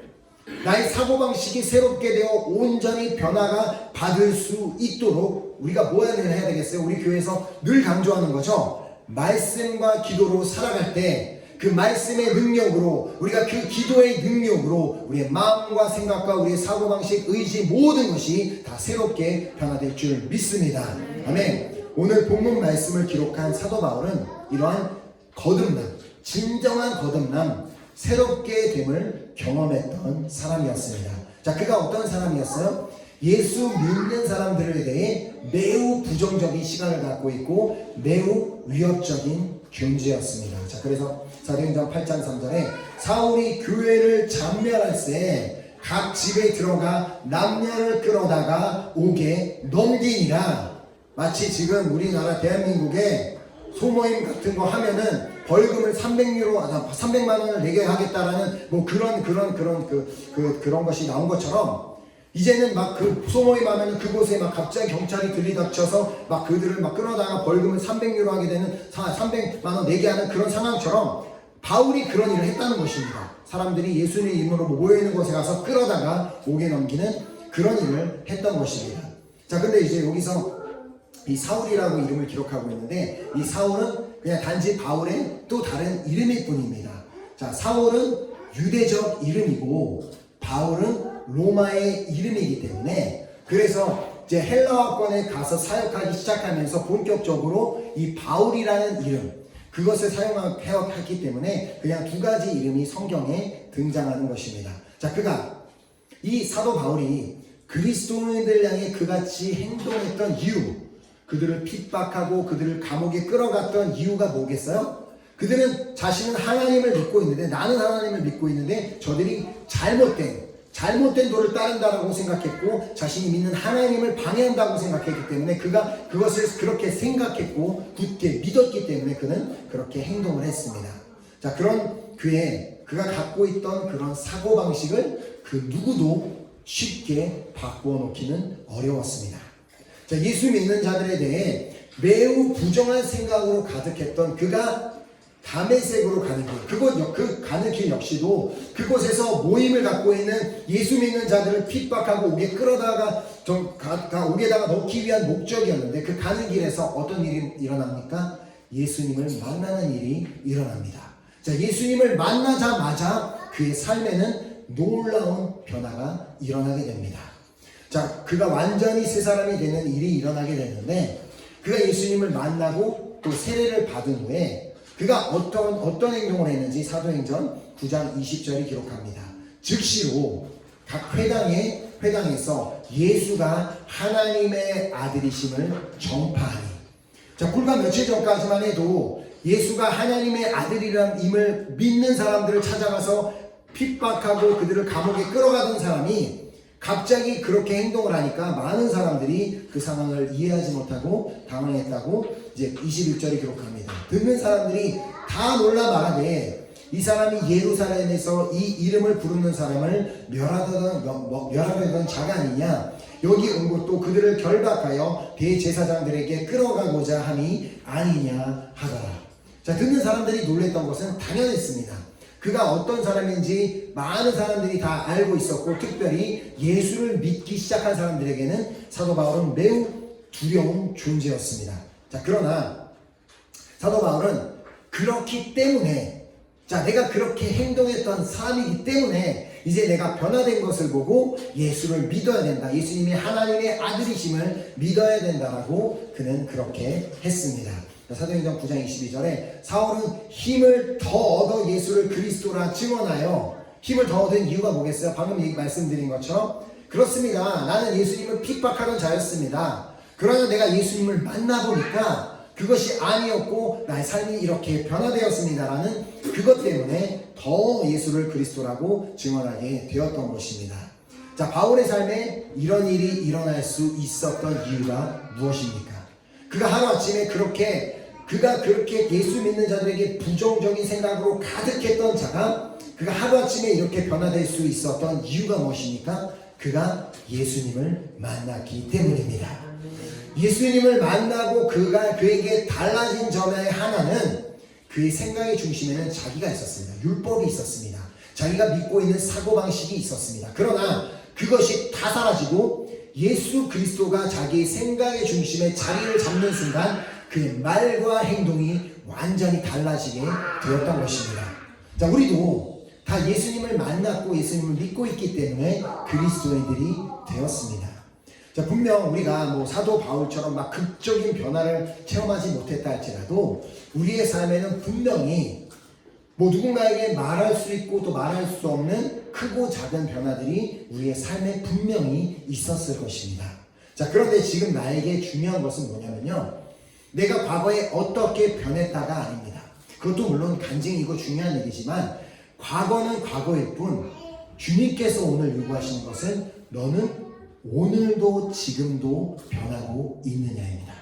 나의 사고방식이 새롭게 되어 온전히 변화가 받을 수 있도록 우리가 뭐 해야 되겠어요? 우리 교회에서 늘 강조하는 거죠. 말씀과 기도로 살아갈 때 그 말씀의 능력으로, 우리가 그 기도의 능력으로 우리의 마음과 생각과 우리의 사고방식, 의지 모든 것이 다 새롭게 변화될 줄 믿습니다. 아멘. 오늘 본문 말씀을 기록한 사도 바울은 이러한 거듭남, 진정한 거듭남, 새롭게 됨을 경험했던 사람이었습니다. 자, 그가 어떤 사람이었어요? 예수 믿는 사람들에 대해 매우 부정적인 시각을 갖고 있고 매우 위협적인 존재였습니다. 자, 그래서 사도행전 8장 3절에 사울이 교회를 잠멸할 때 각 집에 들어가 남녀를 끌어다가 옥에 넘기니라. 마치 지금 우리나라 대한민국에 소모임 같은 거 하면은 벌금을 300만 원을 내게 하겠다라는 뭐 그런 것이 나온 것처럼, 이제는 막 그 소모임 하면은 그곳에 막 갑자기 경찰이 들이닥쳐서 막 그들을 막 끌어다가 벌금을 300유로 하게 되는, 300만 원 내게 하는 그런 상황처럼 바울이 그런 일을 했다는 것입니다. 사람들이 예수님의 이름으로 모여있는 곳에 가서 끌어다가 옥에 넘기는 그런 일을 했던 것입니다. 자, 근데 이제 여기서 이 사울이라고 이름을 기록하고 있는데, 이 사울은 그냥 단지 바울의 또 다른 이름일 뿐입니다. 자, 사울은 유대적 이름이고 바울은 로마의 이름이기 때문에, 그래서 이제 헬라어권에 가서 사역하기 시작하면서 본격적으로 이 바울이라는 이름, 그것을 사용했기 때문에 그냥 두 가지 이름이 성경에 등장하는 것입니다. 자, 이 사도 바울이 그리스도인들 향해 그같이 행동했던 이유, 그들을 핍박하고 그들을 감옥에 끌어갔던 이유가 뭐겠어요? 그들은 자신은 하나님을 믿고 있는데, 나는 하나님을 믿고 있는데 저들이 잘못된 도를 따른다라고 생각했고 자신이 믿는 하나님을 방해한다고 생각했기 때문에 그가 그것을 그렇게 생각했고 굳게 믿었기 때문에 그는 그렇게 행동을 했습니다. 자, 그런 그가 갖고 있던 그런 사고방식을 그 누구도 쉽게 바꾸어 놓기는 어려웠습니다. 자, 예수 믿는 자들에 대해 매우 부정한 생각으로 가득했던 그가 다메섹으로 가는 길, 그 가는 길 역시도 그곳에서 모임을 갖고 있는 예수 믿는 자들을 핍박하고 옥에 끌어다가 옥에다가 넣기 위한 목적이었는데, 그 가는 길에서 어떤 일이 일어납니까? 예수님을 만나는 일이 일어납니다. 자, 예수님을 만나자마자 그의 삶에는 놀라운 변화가 일어나게 됩니다. 자, 그가 완전히 새 사람이 되는 일이 일어나게 되는데, 그가 예수님을 만나고 또 세례를 받은 후에 그가 어떤 행동을 했는지 사도행전 9장 20절이 기록합니다. 즉시로 각 회당에서 예수가 하나님의 아들이심을 전파하니. 자, 불과 며칠 전까지만 해도 예수가 하나님의 아들이임을 믿는 사람들을 찾아가서 핍박하고 그들을 감옥에 끌어가던 사람이 갑자기 그렇게 행동을 하니까 많은 사람들이 그 상황을 이해하지 못하고 당황했다고 이제 21절이 기록합니다. 듣는 사람들이 다 놀라 말하되 이 사람이 예루살렘에서 이 이름을 부르는 사람을 멸하려던 자가 아니냐, 여기 온 것도 그들을 결박하여 대제사장들에게 끌어가고자 함이 아니냐 하더라. 자, 듣는 사람들이 놀랬던 것은 당연했습니다. 그가 어떤 사람인지 많은 사람들이 다 알고 있었고, 특별히 예수를 믿기 시작한 사람들에게는 사도 바울은 매우 두려운 존재였습니다. 자, 그러나 사도 바울은 그렇기 때문에, 자, 내가 그렇게 행동했던 사람이기 때문에 이제 내가 변화된 것을 보고 예수를 믿어야 된다, 예수님이 하나님의 아들이심을 믿어야 된다라고 그는 그렇게 했습니다. 사도행전 9장 22절에 사울은 힘을 더 얻어 예수를 그리스도라 증언하여, 힘을 더 얻은 이유가 뭐겠어요? 방금 말씀드린 것처럼 그렇습니다. 나는 예수님을 핍박하던 자였습니다. 그러나 내가 예수님을 만나보니까 그것이 아니었고 나의 삶이 이렇게 변화되었습니다라는 그것 때문에 더 예수를 그리스도라고 증언하게 되었던 것입니다. 자, 바울의 삶에 이런 일이 일어날 수 있었던 이유가 무엇입니까? 그가 하루아침에 그가 그렇게 예수 믿는 자들에게 부정적인 생각으로 가득했던 자가 그가 하루아침에 이렇게 변화될 수 있었던 이유가 무엇입니까? 그가 예수님을 만났기 때문입니다. 예수님을 만나고 그에게 달라진 점의 하나는 그의 생각의 중심에는 자기가 있었습니다. 율법이 있었습니다. 자기가 믿고 있는 사고방식이 있었습니다. 그러나 그것이 다 사라지고 예수 그리스도가 자기의 생각의 중심에 자리를 잡는 순간 그의 말과 행동이 완전히 달라지게 되었던 것입니다. 자, 우리도 다 예수님을 만났고 예수님을 믿고 있기 때문에 그리스도인들이 되었습니다. 자, 분명 우리가 사도 바울처럼 막 극적인 변화를 체험하지 못했다 할지라도 우리의 삶에는 분명히 누군가에게 말할 수 있고 또 말할 수 없는 크고 작은 변화들이 우리의 삶에 분명히 있었을 것입니다. 자, 그런데 지금 나에게 중요한 것은 뭐냐면요, 내가 과거에 어떻게 변했다가 아닙니다. 그것도 물론 간증이고 중요한 얘기지만 과거는 과거일 뿐 주님께서 오늘 요구하시는 것은 너는 오늘도 지금도 변하고 있느냐입니다.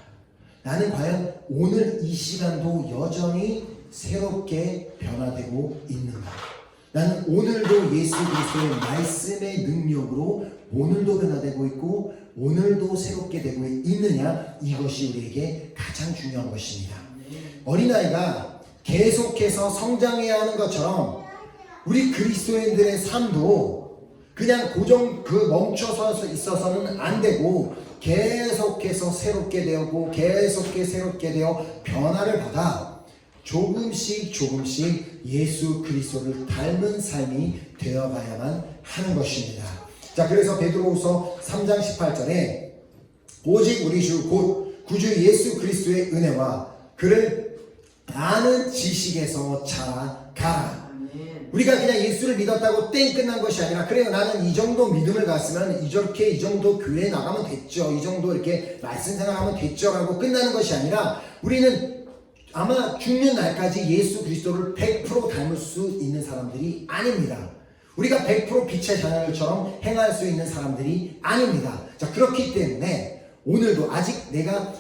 나는 과연 오늘 이 시간도 여전히 새롭게 변화되고 있는가? 나는 오늘도 예수 그리스도의 말씀의 능력으로 오늘도 변화되고 있고 오늘도 새롭게 되고 있느냐? 이것이 우리에게 가장 중요한 것입니다. 어린아이가 계속해서 성장해야 하는 것처럼 우리 그리스도인들의 삶도 그냥 멈춰서 있어서는 안 되고 계속해서 새롭게 되고 계속해서 새롭게 되어 변화를 받아 조금씩 예수 그리스도를 닮은 삶이 되어가야만 하는 것입니다. 자, 그래서 베드로후서 3장 18절에 오직 우리 주 곧 구주 예수 그리스도의 은혜와 그를 아는 지식에서 자라가라. 우리가 그냥 예수를 믿었다고 땡 끝난 것이 아니라 그래요, 나는 이 정도 믿음을 갔으면 이 정도 교회에 나가면 됐죠, 이 정도 이렇게 말씀 생활하면 됐죠 라고 끝나는 것이 아니라 우리는 아마 죽는 날까지 예수 그리스도를 100% 닮을 수 있는 사람들이 아닙니다. 우리가 100% 빛의 자녀들처럼 행할 수 있는 사람들이 아닙니다. 자, 그렇기 때문에 오늘도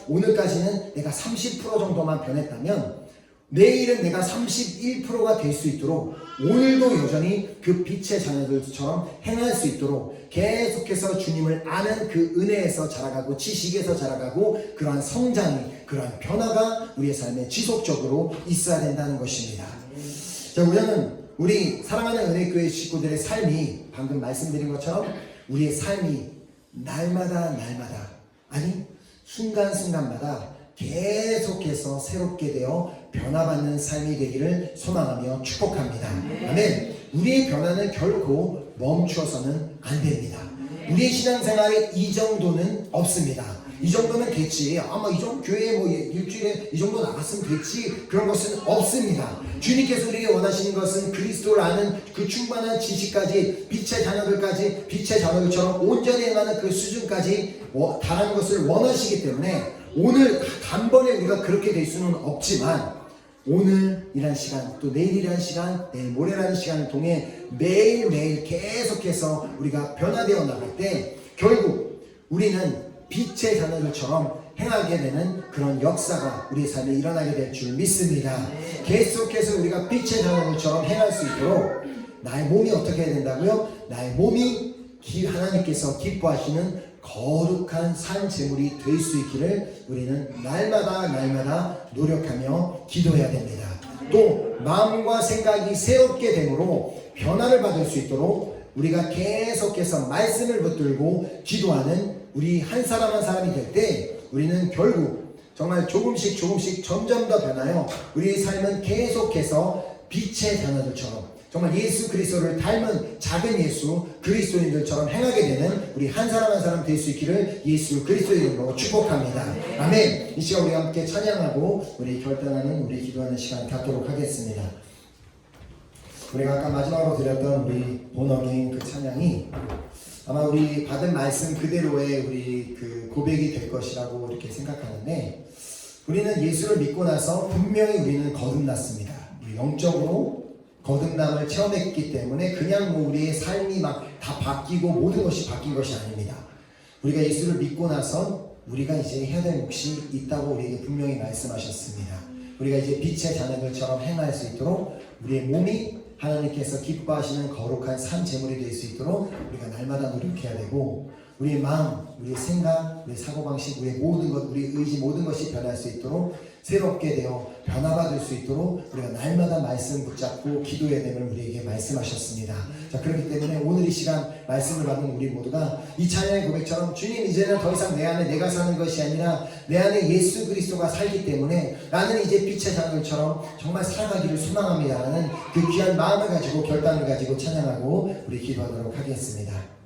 오늘까지는 내가 30% 정도만 변했다면 내일은 내가 31%가 될 수 있도록 오늘도 여전히 그 빛의 자녀들처럼 행할 수 있도록 계속해서 주님을 아는 그 은혜에서 자라가고 지식에서 자라가고 그러한 성장이, 그러한 변화가 우리의 삶에 지속적으로 있어야 된다는 것입니다. 자, 우리 사랑하는 은혜교회 식구들의 삶이 방금 말씀드린 것처럼 우리의 삶이 날마다 아니 순간순간마다 계속해서 새롭게 되어 변화받는 삶이 되기를 소망하며 축복합니다. 아멘. 우리의 변화는 결코 멈추어서는 안 됩니다. 우리의 신앙생활에 이 정도는 없습니다. 이 정도면 됐지, 아마 이 정도 교회에 일주일에 이 정도 나갔으면 됐지, 그런 것은 없습니다. 주님께서 우리에게 원하시는 것은 그리스도를 아는 그 충만한 지식까지 빛의 자녀들처럼 온전히 행하는 그 수준까지 달하는 것을 원하시기 때문에 오늘 단번에 우리가 그렇게 될 수는 없지만 오늘이란 시간, 또 내일이란 시간, 내일 모레라는 시간을 통해 매일매일 계속해서 우리가 변화되어 나갈 때 결국 우리는 빛의 자녀들처럼 행하게 되는 그런 역사가 우리의 삶에 일어나게 될 줄 믿습니다. 계속해서 우리가 빛의 자녀들처럼 행할 수 있도록 나의 몸이 어떻게 해야 된다고요? 나의 몸이 하나님께서 기뻐하시는 거룩한 산 제물이 될 수 있기를 우리는 날마다 노력하며 기도해야 됩니다. 또 마음과 생각이 새롭게 되므로 변화를 받을 수 있도록 우리가 계속해서 말씀을 붙들고 기도하는 우리 한 사람 한 사람이 될 때 우리는 결국 정말 조금씩 점점 더 변하여 우리의 삶은 계속해서 빛의 자녀들처럼 정말 예수 그리스도를 닮은 작은 예수 그리스도인들처럼 행하게 되는 우리 한 사람 한 사람 될 수 있기를 예수 그리스도의 이름으로 축복합니다. 아멘. 이 시간 우리 함께 찬양하고 우리 결단하는 우리 기도하는 시간 갖도록 하겠습니다. 우리가 아까 마지막으로 드렸던 우리 본어게인 그 찬양이 아마 우리 받은 말씀 그대로의 우리 그 고백이 될 것이라고 이렇게 생각하는데, 우리는 예수를 믿고 나서 분명히 우리는 거듭났습니다. 우리 영적으로 거듭남을 체험했기 때문에 그냥 우리의 삶이 막 다 바뀌고 모든 것이 바뀐 것이 아닙니다. 우리가 예수를 믿고 나서 우리가 이제 해야 될 몫이 있다고 우리에게 분명히 말씀하셨습니다. 우리가 이제 빛의 자녀들처럼 행할 수 있도록 우리의 몸이 하나님께서 기뻐하시는 거룩한 산 제물이 될 수 있도록 우리가 날마다 노력해야 되고, 우리의 마음, 우리의 생각, 우리의 사고방식, 우리의 모든 것, 우리의 의지 모든 것이 변할 수 있도록 새롭게 되어 변화받을 수 있도록 우리가 날마다 말씀 붙잡고 기도해야 됨을 우리에게 말씀하셨습니다. 자, 그렇기 때문에 오늘 이 시간 말씀을 받은 우리 모두가 이 찬양의 고백처럼 주님 이제는 더 이상 내 안에 내가 사는 것이 아니라 내 안에 예수 그리스도가 살기 때문에 나는 이제 빛의 장들처럼 정말 살아가기를 소망합니다라는 그 귀한 마음을 가지고 결단을 가지고 찬양하고 우리 기도하도록 하겠습니다.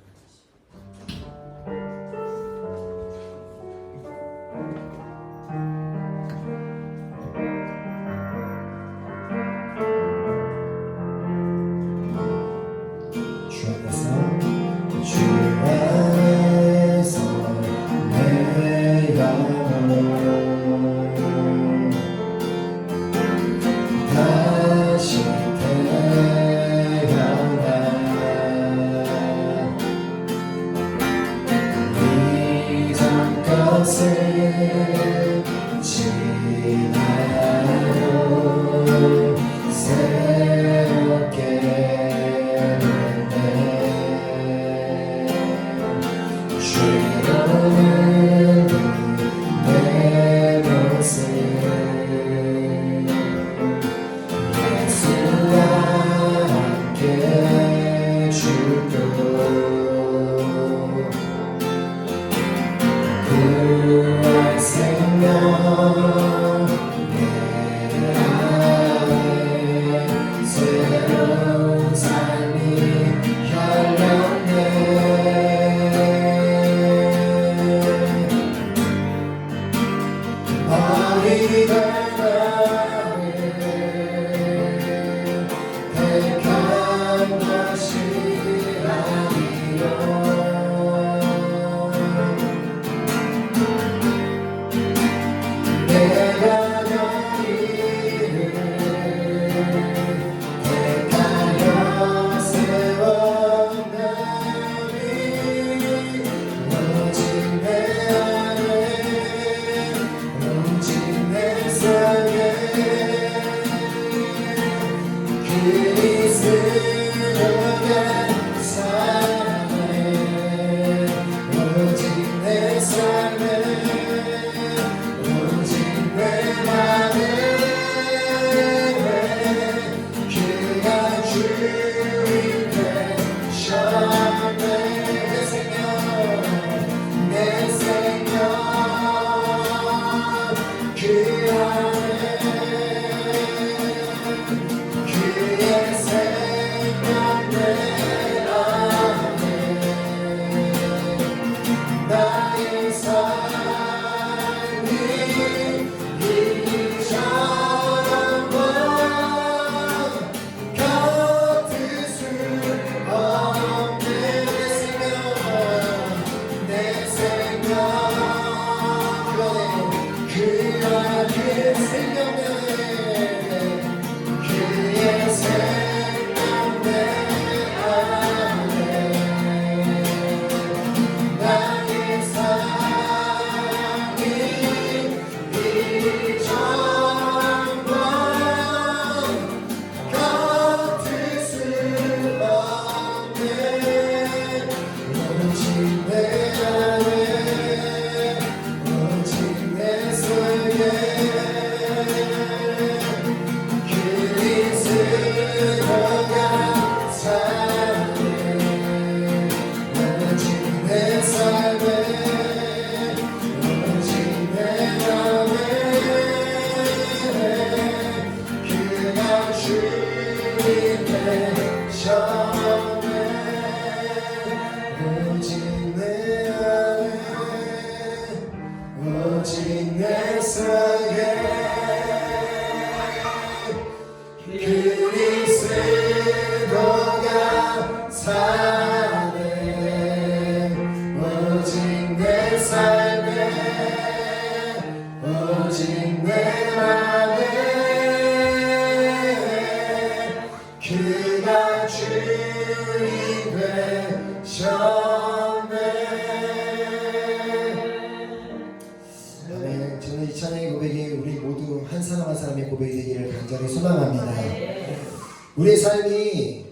우리의 삶이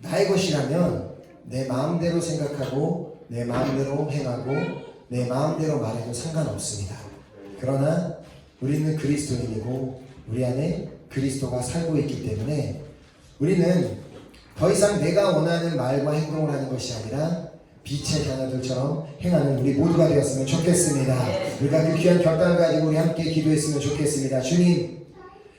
나의 것이라면 내 마음대로 생각하고 내 마음대로 행하고 내 마음대로 말해도 상관없습니다. 그러나 우리는 그리스도인이고 우리 안에 그리스도가 살고 있기 때문에 우리는 더 이상 내가 원하는 말과 행동을 하는 것이 아니라 빛의 자녀들처럼 행하는 우리 모두가 되었으면 좋겠습니다. 우리가 그 귀한 결단을 가지고 우리 함께 기도했으면 좋겠습니다.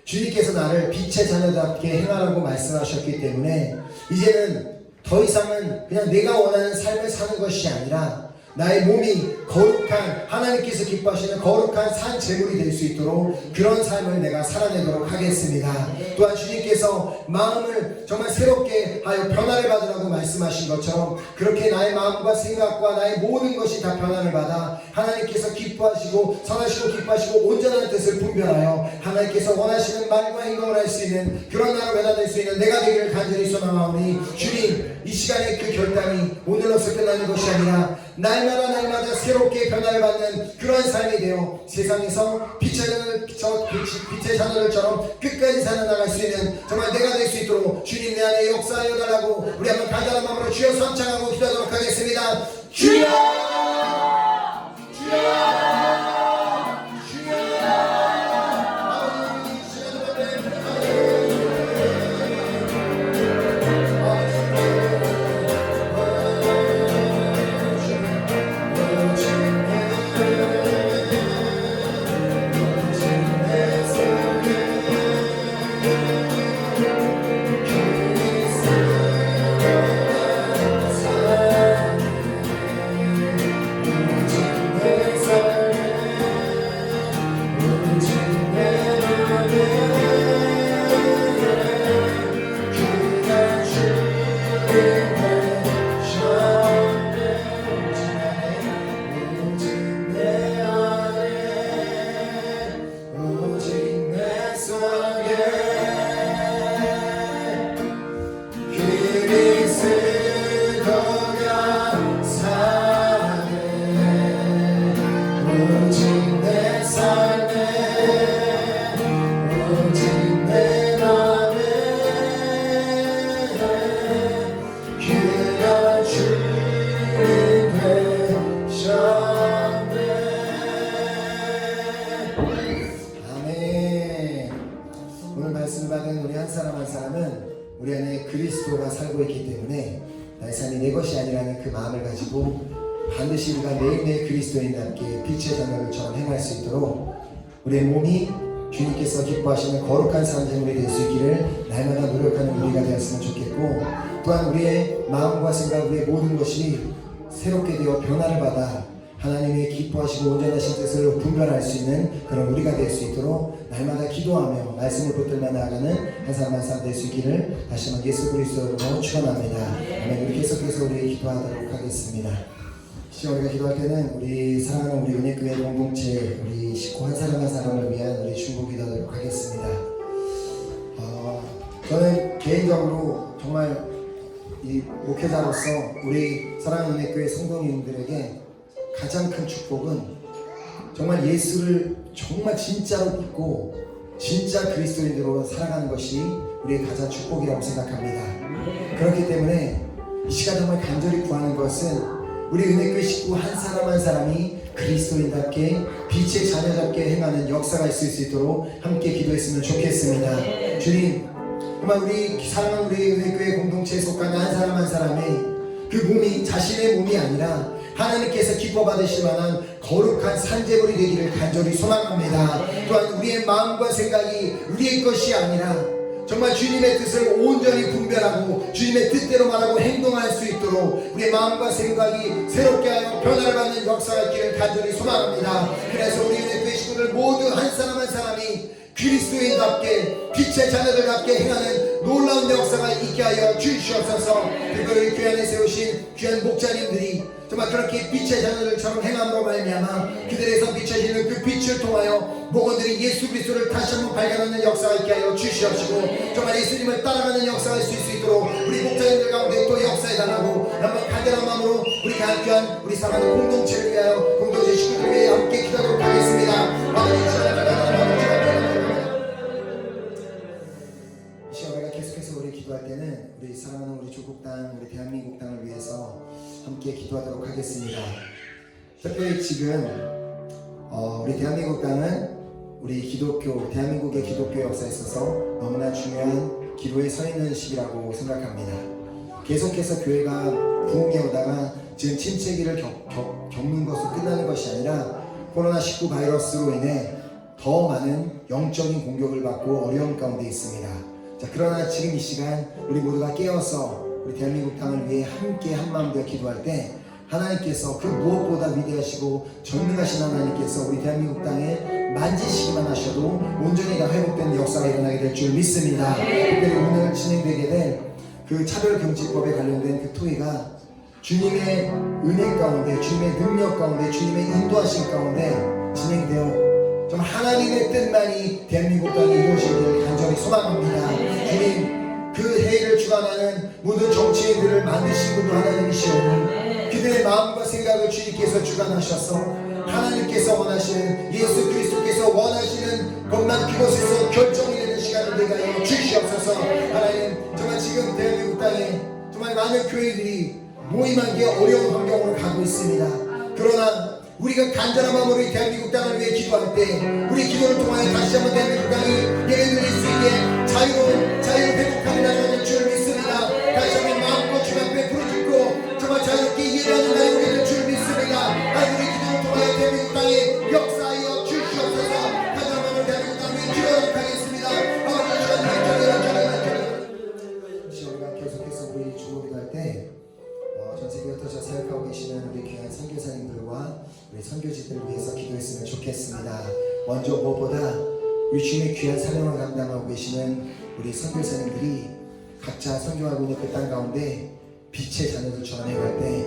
주님께서 나를 빛의 자녀답게 행하라고 말씀하셨기 때문에 이제는 더 이상은 그냥 내가 원하는 삶을 사는 것이 아니라 나의 몸이 거룩한 하나님께서 기뻐하시는 거룩한 산 제물이 될 수 있도록 그런 삶을 내가 살아내도록 하겠습니다. 또한 주님께서 마음을 정말 새롭게 하여 변화를 받으라고 말씀하신 것처럼 그렇게 나의 마음과 생각과 나의 모든 것이 다 변화를 받아 하나님께서 기뻐하시고 선하시고 기뻐하시고 온전한 뜻을 분별하여 하나님께서 원하시는 말과 행동을 할 수 있는 그런 나로 변화될 수 있는 내가 되기를 간절히 소망하오니 주님, 이 시간에 그 결단이 오늘로서 끝나는 것이 아니라 날마다 새롭게 변화를 받는 그러한 삶이 되어 세상에서 빛의 자녀들처럼 끝까지 살아나갈 수 있는 정말 내가 될 수 있도록 주님 내 안에 역사하여 달라고 우리 한번 간절한 마음으로 주여 삼창하고 기도하도록 하겠습니다. 주여! 주여! 우리 안에 그리스도가 살고 있기 때문에 나의 삶이 내 것이 아니라는 그 마음을 가지고 반드시 우리가 매일매일 그리스도인답게 빛의 자녀들처럼 행할 수 있도록 우리의 몸이 주님께서 기뻐하시는 거룩한 산재물이 될 수 있기를 날마다 노력하는 우리가 되었으면 좋겠고 또한 우리의 마음과 생각, 우리의 모든 것이 새롭게 되어 변화를 받아 하나님의 기뻐하시고 온전하신 뜻을 분별할 수 있는 그런 우리가 될 수 있도록 날마다 기도하며 말씀을 붙들며 나아가는 한 사람 한 사람 될 수 있기를 다시 한번 예수 그리스도로 축원합니다. 아멘. 우리 계속해서 우리 기도하도록 하겠습니다. 우리가 기도할 때는 우리 사랑하는 우리 은혜교회 공동체 우리 식구 한 사람 한 사람을 위한 우리 중보 기도하도록 하겠습니다. 저는 개인적으로 정말 이 목회자로서 우리 사랑하는 은혜교회 성도님들에게 가장 큰 축복은 정말 예수를 정말 진짜로 믿고 진짜 그리스도인으로 살아가는 것이 우리의 가장 축복이라고 생각합니다. 그렇기 때문에 이 시간 정말 간절히 구하는 것은 우리 은혜교회 식구 한 사람 한 사람이 그리스도인답게 빛의 자녀답게 행하는 역사가 있을 수 있도록 함께 기도했으면 좋겠습니다. 주님, 정말 우리 사랑하는 우리 은혜교회 공동체에 속한 한 사람 한 사람의 그 몸이 자신의 몸이 아니라 하나님께서 기뻐 받으실 만한 거룩한 산재물이 되기를 간절히 소망합니다. 또한 우리의 마음과 생각이 우리의 것이 아니라 정말 주님의 뜻을 온전히 분별하고 주님의 뜻대로 말하고 행동할 수 있도록 우리의 마음과 생각이 새롭게 하여 변화를 받는 역사가 있기를 간절히 소망합니다. 그래서 우리 은혜교회 식구들 모두 한 사람 한 사람이 그리스도인답게 빛의 자녀들답게 행하는 놀라운 역사가 있게 하여 주시옵소서. 그리고 교회 안에 세우신 귀한 목자님들이 정말 그렇게 빛의 자녀들처럼 행함으로 말미암아 그들에서 비춰지는 그 빛을 통하여 목원들이 예수 그리스도를 다시 한번 발견하는 역사가 있게 하여 주시옵시고 정말 예수님을 따라가는 역사가 있을 수 있도록 우리 목자님들 가운데 또 역사해달라고 한번 간절한 마음으로 우리 귀한 우리 사랑하는 공동체를 위하여 공동체 식구들 위해 함께 기도하도록 하겠습니다. 이 시간 우리가 계속해서 우리 기도할 때는 우리 사랑하는 우리 조국 땅, 우리 대한민국 땅을 위해서 함께 기도하도록 하겠습니다. 특별히 지금 우리 대한민국 땅은 우리 기독교, 대한민국의 기독교 역사에 있어서 너무나 중요한 기로에 서 있는 시기라고 생각합니다. 계속해서 교회가 부흥해 오다가 지금 침체기를 겪는 것으로 끝나는 것이 아니라 코로나19 바이러스로 인해 더 많은 영적인 공격을 받고 어려움 가운데 있습니다. 자, 그러나 지금 이 시간 우리 모두가 깨어서 우리 대한민국 땅을 위해 함께 한마음 되어 기도할 때 하나님께서 그 무엇보다 위대하시고 전능하신 하나님께서 우리 대한민국 땅에 만지시기만 하셔도 온전히 다 회복된 역사가 일어나게 될 줄 믿습니다. 특별히 오늘 진행되게 될 그 차별금지법에 관련된 그 토의가 주님의 은혜 가운데, 주님의 능력 가운데, 주님의 인도하심 가운데 진행되어 정말 하나님의 뜻만이 대한민국 땅에 이루어지기를 간절히 소망합니다. 주님, 그 회의를 주관하는 모든 정치인들을 만드신 분도 하나님이시오니 그들의 마음과 생각을 주님께서 주관하셔서 하나님께서 원하시는, 예수 그리스도께서 원하시는 것만 그것에서 결정이 되는 시간을 되게 하여 주시옵소서. 하나님, 정말 지금 대한민국 땅에 정말 많은 교회들이 모임하기에 어려운 환경으로 가고 있습니다. 그러나 우리가 간절한 마음으로 대한민국 땅을 위해 기도할 때 우리 기도를 통하여 다시 한번 대한민국 땅이 예배드릴 수 있게 자유로 회복하는 날이 될 줄 믿습니다. 다시 한번 마음과 주님 앞에 부르짖고 정말 자유롭게 예배하는 날이 오게 될 줄 믿습니다. 우리 기도를 통하여 대한민국 땅에 역사하여 주시옵소서. 다시 한번 대한민국 땅을 위해 기도하도록 하겠습니다. 우리가 계속해서 우리 주목이 할 때 전 세계에 흩어져 사역하고 계시는 우리 귀한 선교사님들과 우리 선교지들을 위해서 기도했으면 좋겠습니다. 먼저 무엇보다 우리 주님의 귀한 사명을 감당하고 계시는 우리 선교사님들이 각자 선교하고 있는 그 땅 가운데 빛의 자녀들처럼 행할 때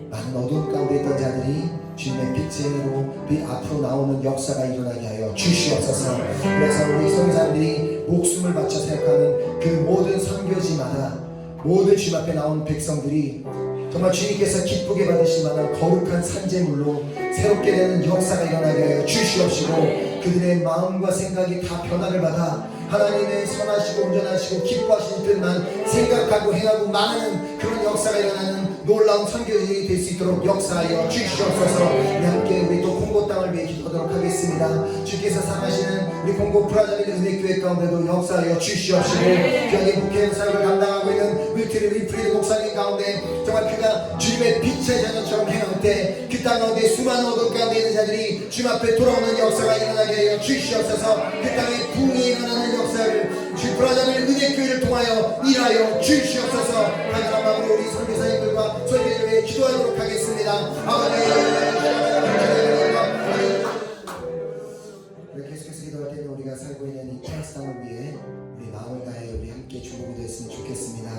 많은 어두움 가운데 있던 자들이 주님의 빛으로 빛 앞으로 나오는 역사가 일어나게 하여 주시옵소서. 그래서 우리 선교사님들이 목숨을 바쳐 사역하는 그 모든 선교지마다 모든 주님 앞에 나온 백성들이 정말 주님께서 기쁘게 받으실 만한 거룩한 산재물로 새롭게 되는 역사가 일어나게 하여 주시옵시고 그들의 마음과 생각이 다 변화를 받아 하나님의 선하시고 온전하시고 기뻐하시는 뜻만 생각하고 행하고 말하는 그런 역사가 일어나는 놀라운 선교인이 될 수 있도록 역사하여 주시옵소서. 우리 함께 우리 또 콩고 땅을 위해 기도하도록 하겠습니다. 주께서 사랑하시는 우리 콩고 브라자빌 은혜교회 가운데도 역사하여 주시옵시고 귀하게 목회 사역을 감당하고 있는 위트리 리프리드 목사님 가운데 정말 그가 주님의 빛의 자녀처럼 행할 때 그 땅 가운데 수많은 어둠 가운데 있는 자들이 주님 앞에 돌아오는 역사가 일어나게 하여 주시옵소서. 그 땅에 부흥이 일어나는 역사를 주 브라자빌 은혜교회를 통하여 일하여 주시옵소서. 간절한 마음으로 우리 선교사님들과 선교회를 위해 기도하도록 하겠습니다. 아버지, 계속해서 기도할 때는 우리가 살고 있는 이 프랑스 땅을 위해 우리 마음을 다해 우리 함께 주목이 되었으면 좋겠습니다.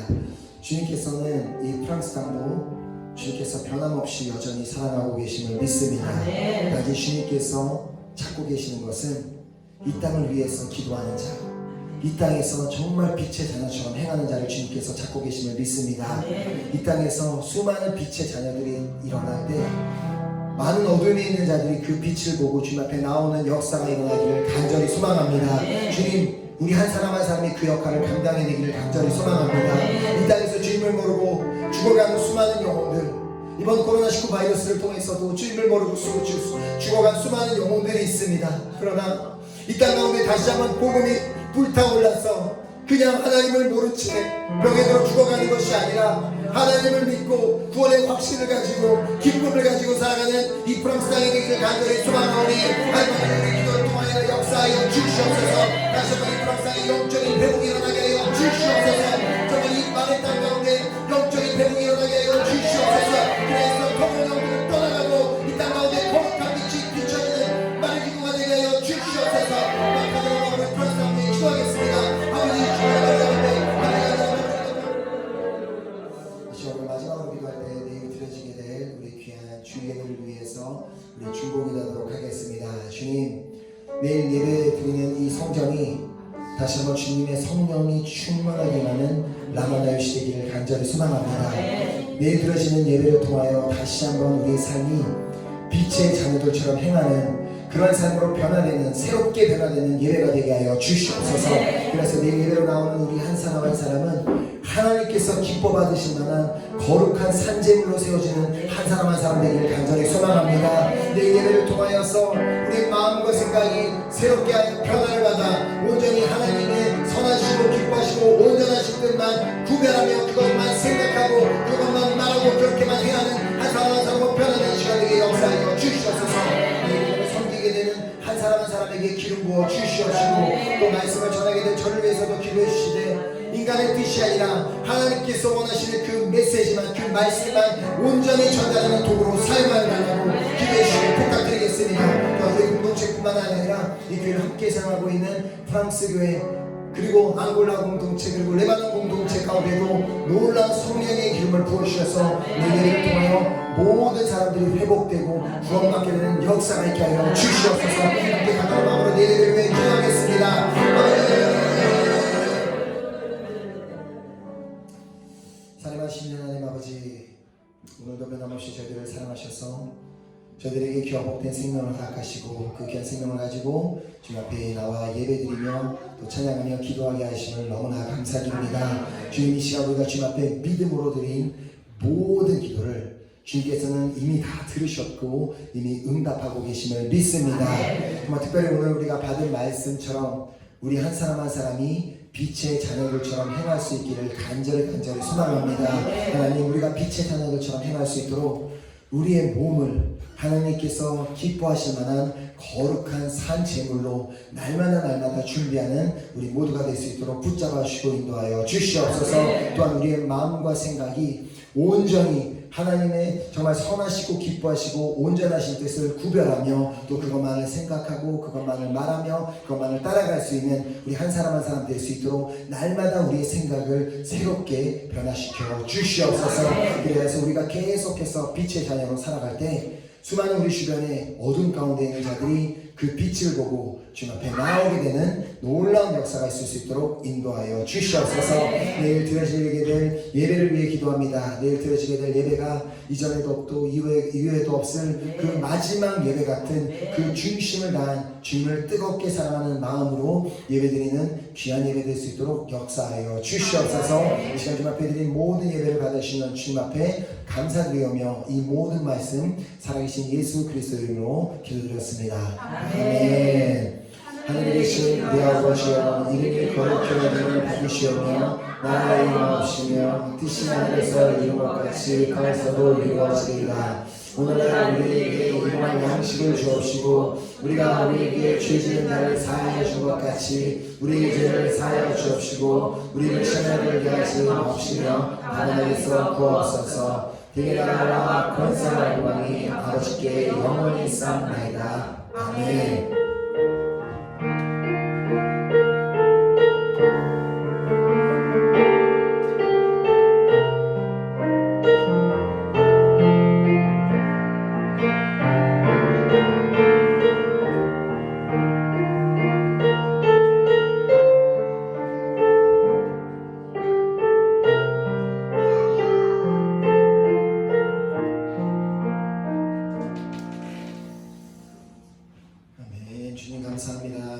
주님께서는 이 프랑스 땅도 주님께서 변함없이 여전히 사랑하고 계심을 믿습니다. 단지 주님께서 찾고 계시는 것은 이 땅을 위해서 기도하는 자, 이 땅에서 정말 빛의 자녀처럼 행하는 자를 주님께서 찾고 계심을 믿습니다. 이 땅에서 수많은 빛의 자녀들이 일어날 때 많은 어둠에 있는 자들이 그 빛을 보고 주님 앞에 나오는 역사가 일어나기를 간절히 소망합니다. 주님, 우리 한 사람 한 사람이 그 역할을 감당해내기를 간절히 소망합니다. 이 땅에서 주님을 모르고 죽어가는 수많은 영혼들, 이번 코로나19 바이러스를 통해서도 주님을 모르고 죽어간 수많은 영혼들이 있습니다. 그러나 이 땅 가운데 다시 한번 복음이 불타올라서 그냥 하나님을 모른 채 병에 들어 죽어가는 것이 아니라 하나님을 믿고 구원의 확신을 가지고 기쁨을 가지고 살아가는 이 프랑스 땅에 되기를 간절히 소망하오니 하나님의 기도를 통하여 역사하여 주시옵소서. 다시 한번 이 프랑스 땅에 영적인 회복이 일어나게 하여 주시옵소서. 정말 이 많은 땅 가운데 영적인 회복이 일어나게 하여 주시옵소서. 그래서 거룩한 영들을 떠나가고 이 땅 가운데 거룩한 빛이 비춰지는 많은 기도가 되게 하여 주시옵소서. 막하는 마음으로 프랑스 땅에 기도하겠습니다. 아버지 마지막으로 기도할 때 내일 드려지게 될 우리 귀한 주 예배를 위해서 우리 중보기 하도록 하겠습니다. 주님, 내일 예배 드리는 이 성전이 다시 한번 주님의 성령이 충만하게 하는 라마다요시 되기를 간절히 소망합니다. 내일 드려지는 예배를 통하여 다시 한번 우리의 삶이 빛의 자녀들처럼 행하는 그런 삶으로 변화되는, 새롭게 변화되는 예배가 되게 하여 주시옵소서. 그래서 내일 예배로 나오는 우리 한 사람 한 사람은 하나님께서 기뻐 받으실 만한 거룩한 산재물로 세워지는 한 사람 한 사람 되기를 간절히 소망합니다. 내 예배를 통하여서 우리 마음과 생각이 새롭게 하여 변화를 받아 온전히 하나님의 선하시고 기뻐하시고 온전하신 뜻만 구별하며 그것만 생각하고 그것만 말하고 그렇게만 해야 하는 한 사람 한 사람으로 변화되는 시간 되게 역사하여 주시옵소서. 내 섬기게 되는 한 사람 한 사람에게 기름 부어 주시옵시고 또 말씀을 전하게 될 저를 위해서도 기도해 주시되 인간의 뜻이 아니라 하나님께서 원하시는 그 메시지만 그 말씀만 온전히 전달하는 도구로 사용하여 달라고 기도해 주시고 부탁드리겠습니다. 저희 공동체뿐만 아니라 이 교회를 함께 사용하고 있는 프랑스 교회 그리고 앙골라 공동체 그리고 레바논 공동체 가운데도 놀라운 성령의 기름을 부어주셔서 예배를 통하여 모든 사람들이 회복되고 구원받게 되는 역사가 있게 하여 주시옵소서. 함께 가까운 마음으로 예배를 위해 기도하겠습니다. 사랑하신 하나님 아버지, 오늘도 변함없이 저희들을 사랑하셔서 저희들에게 귀한 복된 생명을 허락하시고 그 귀한 생명을 가지고 주님 앞에 나와 예배드리며 또 찬양하며 기도하게 하심을 너무나 감사드립니다. 주님 이 시간 우리가 주님 앞에 믿음으로 드린 모든 기도를 주님께서는 이미 다 들으셨고 이미 응답하고 계심을 믿습니다. 정말 특별히 오늘 우리가 받은 말씀처럼 우리 한 사람 한 사람이 빛의 자녀들처럼 행할 수 있기를 간절히 소망합니다. 하나님 우리가 빛의 자녀들처럼 행할 수 있도록 우리의 몸을 하나님께서 기뻐하실 만한 거룩한 산 제물로 날마다 준비하는 우리 모두가 될 수 있도록 붙잡아 주시고 인도하여 주시옵소서. 또한 우리의 마음과 생각이 온전히 하나님의 정말 선하시고 기뻐하시고 온전하신 뜻을 구별하며 또 그것만을 생각하고 그것만을 말하며 그것만을 따라갈 수 있는 우리 한 사람 한 사람 될 수 있도록 날마다 우리의 생각을 새롭게 변화시켜 주시옵소서. 그래서 우리가 계속해서 빛의 자녀로 살아갈 때 수많은 우리 주변에 어둠 가운데 있는 자들이 그 빛을 보고 주님 앞에 나오게 되는 놀라운 역사가 있을 수 있도록 인도하여 주시옵소서. 내일 드려지게 될 예배를 위해 기도합니다. 내일 드려지게 될 예배가 이전에도 없고 이후에도 없을 그 마지막 예배 같은 그 중심을 다한 주님을 뜨겁게 사랑하는 마음으로 예배드리는 귀한 예배 될 수 있도록 역사하여 주시옵소서. 이 시간 주님 앞에 드린 모든 예배를 받으시는 주님 앞에 감사드리며 이 모든 말씀 살아계신 예수 그리스도 이름으로 기도드렸습니다. 아멘. 하늘에 계신 우리 아버지여 이름이 거룩히 여김을 받으시오며 나라의 임하옵시며 뜻이 하늘에서 이룬 것 같이 땅에서도 이루어지리이다. 오늘날 우리에게 일용할 양식을 주옵시고 우리가 우리에게 죄 지은 자를 사하여 준 것 같이 우리의 죄를 사하여 주옵시고 우리를 시험에 들게 하지 마옵시며 하나님께서 구하옵소서. 되게 나라와 권세와 영광이 아버지께 영원히 쌓나이다. 아멘. 주님 감사합니다.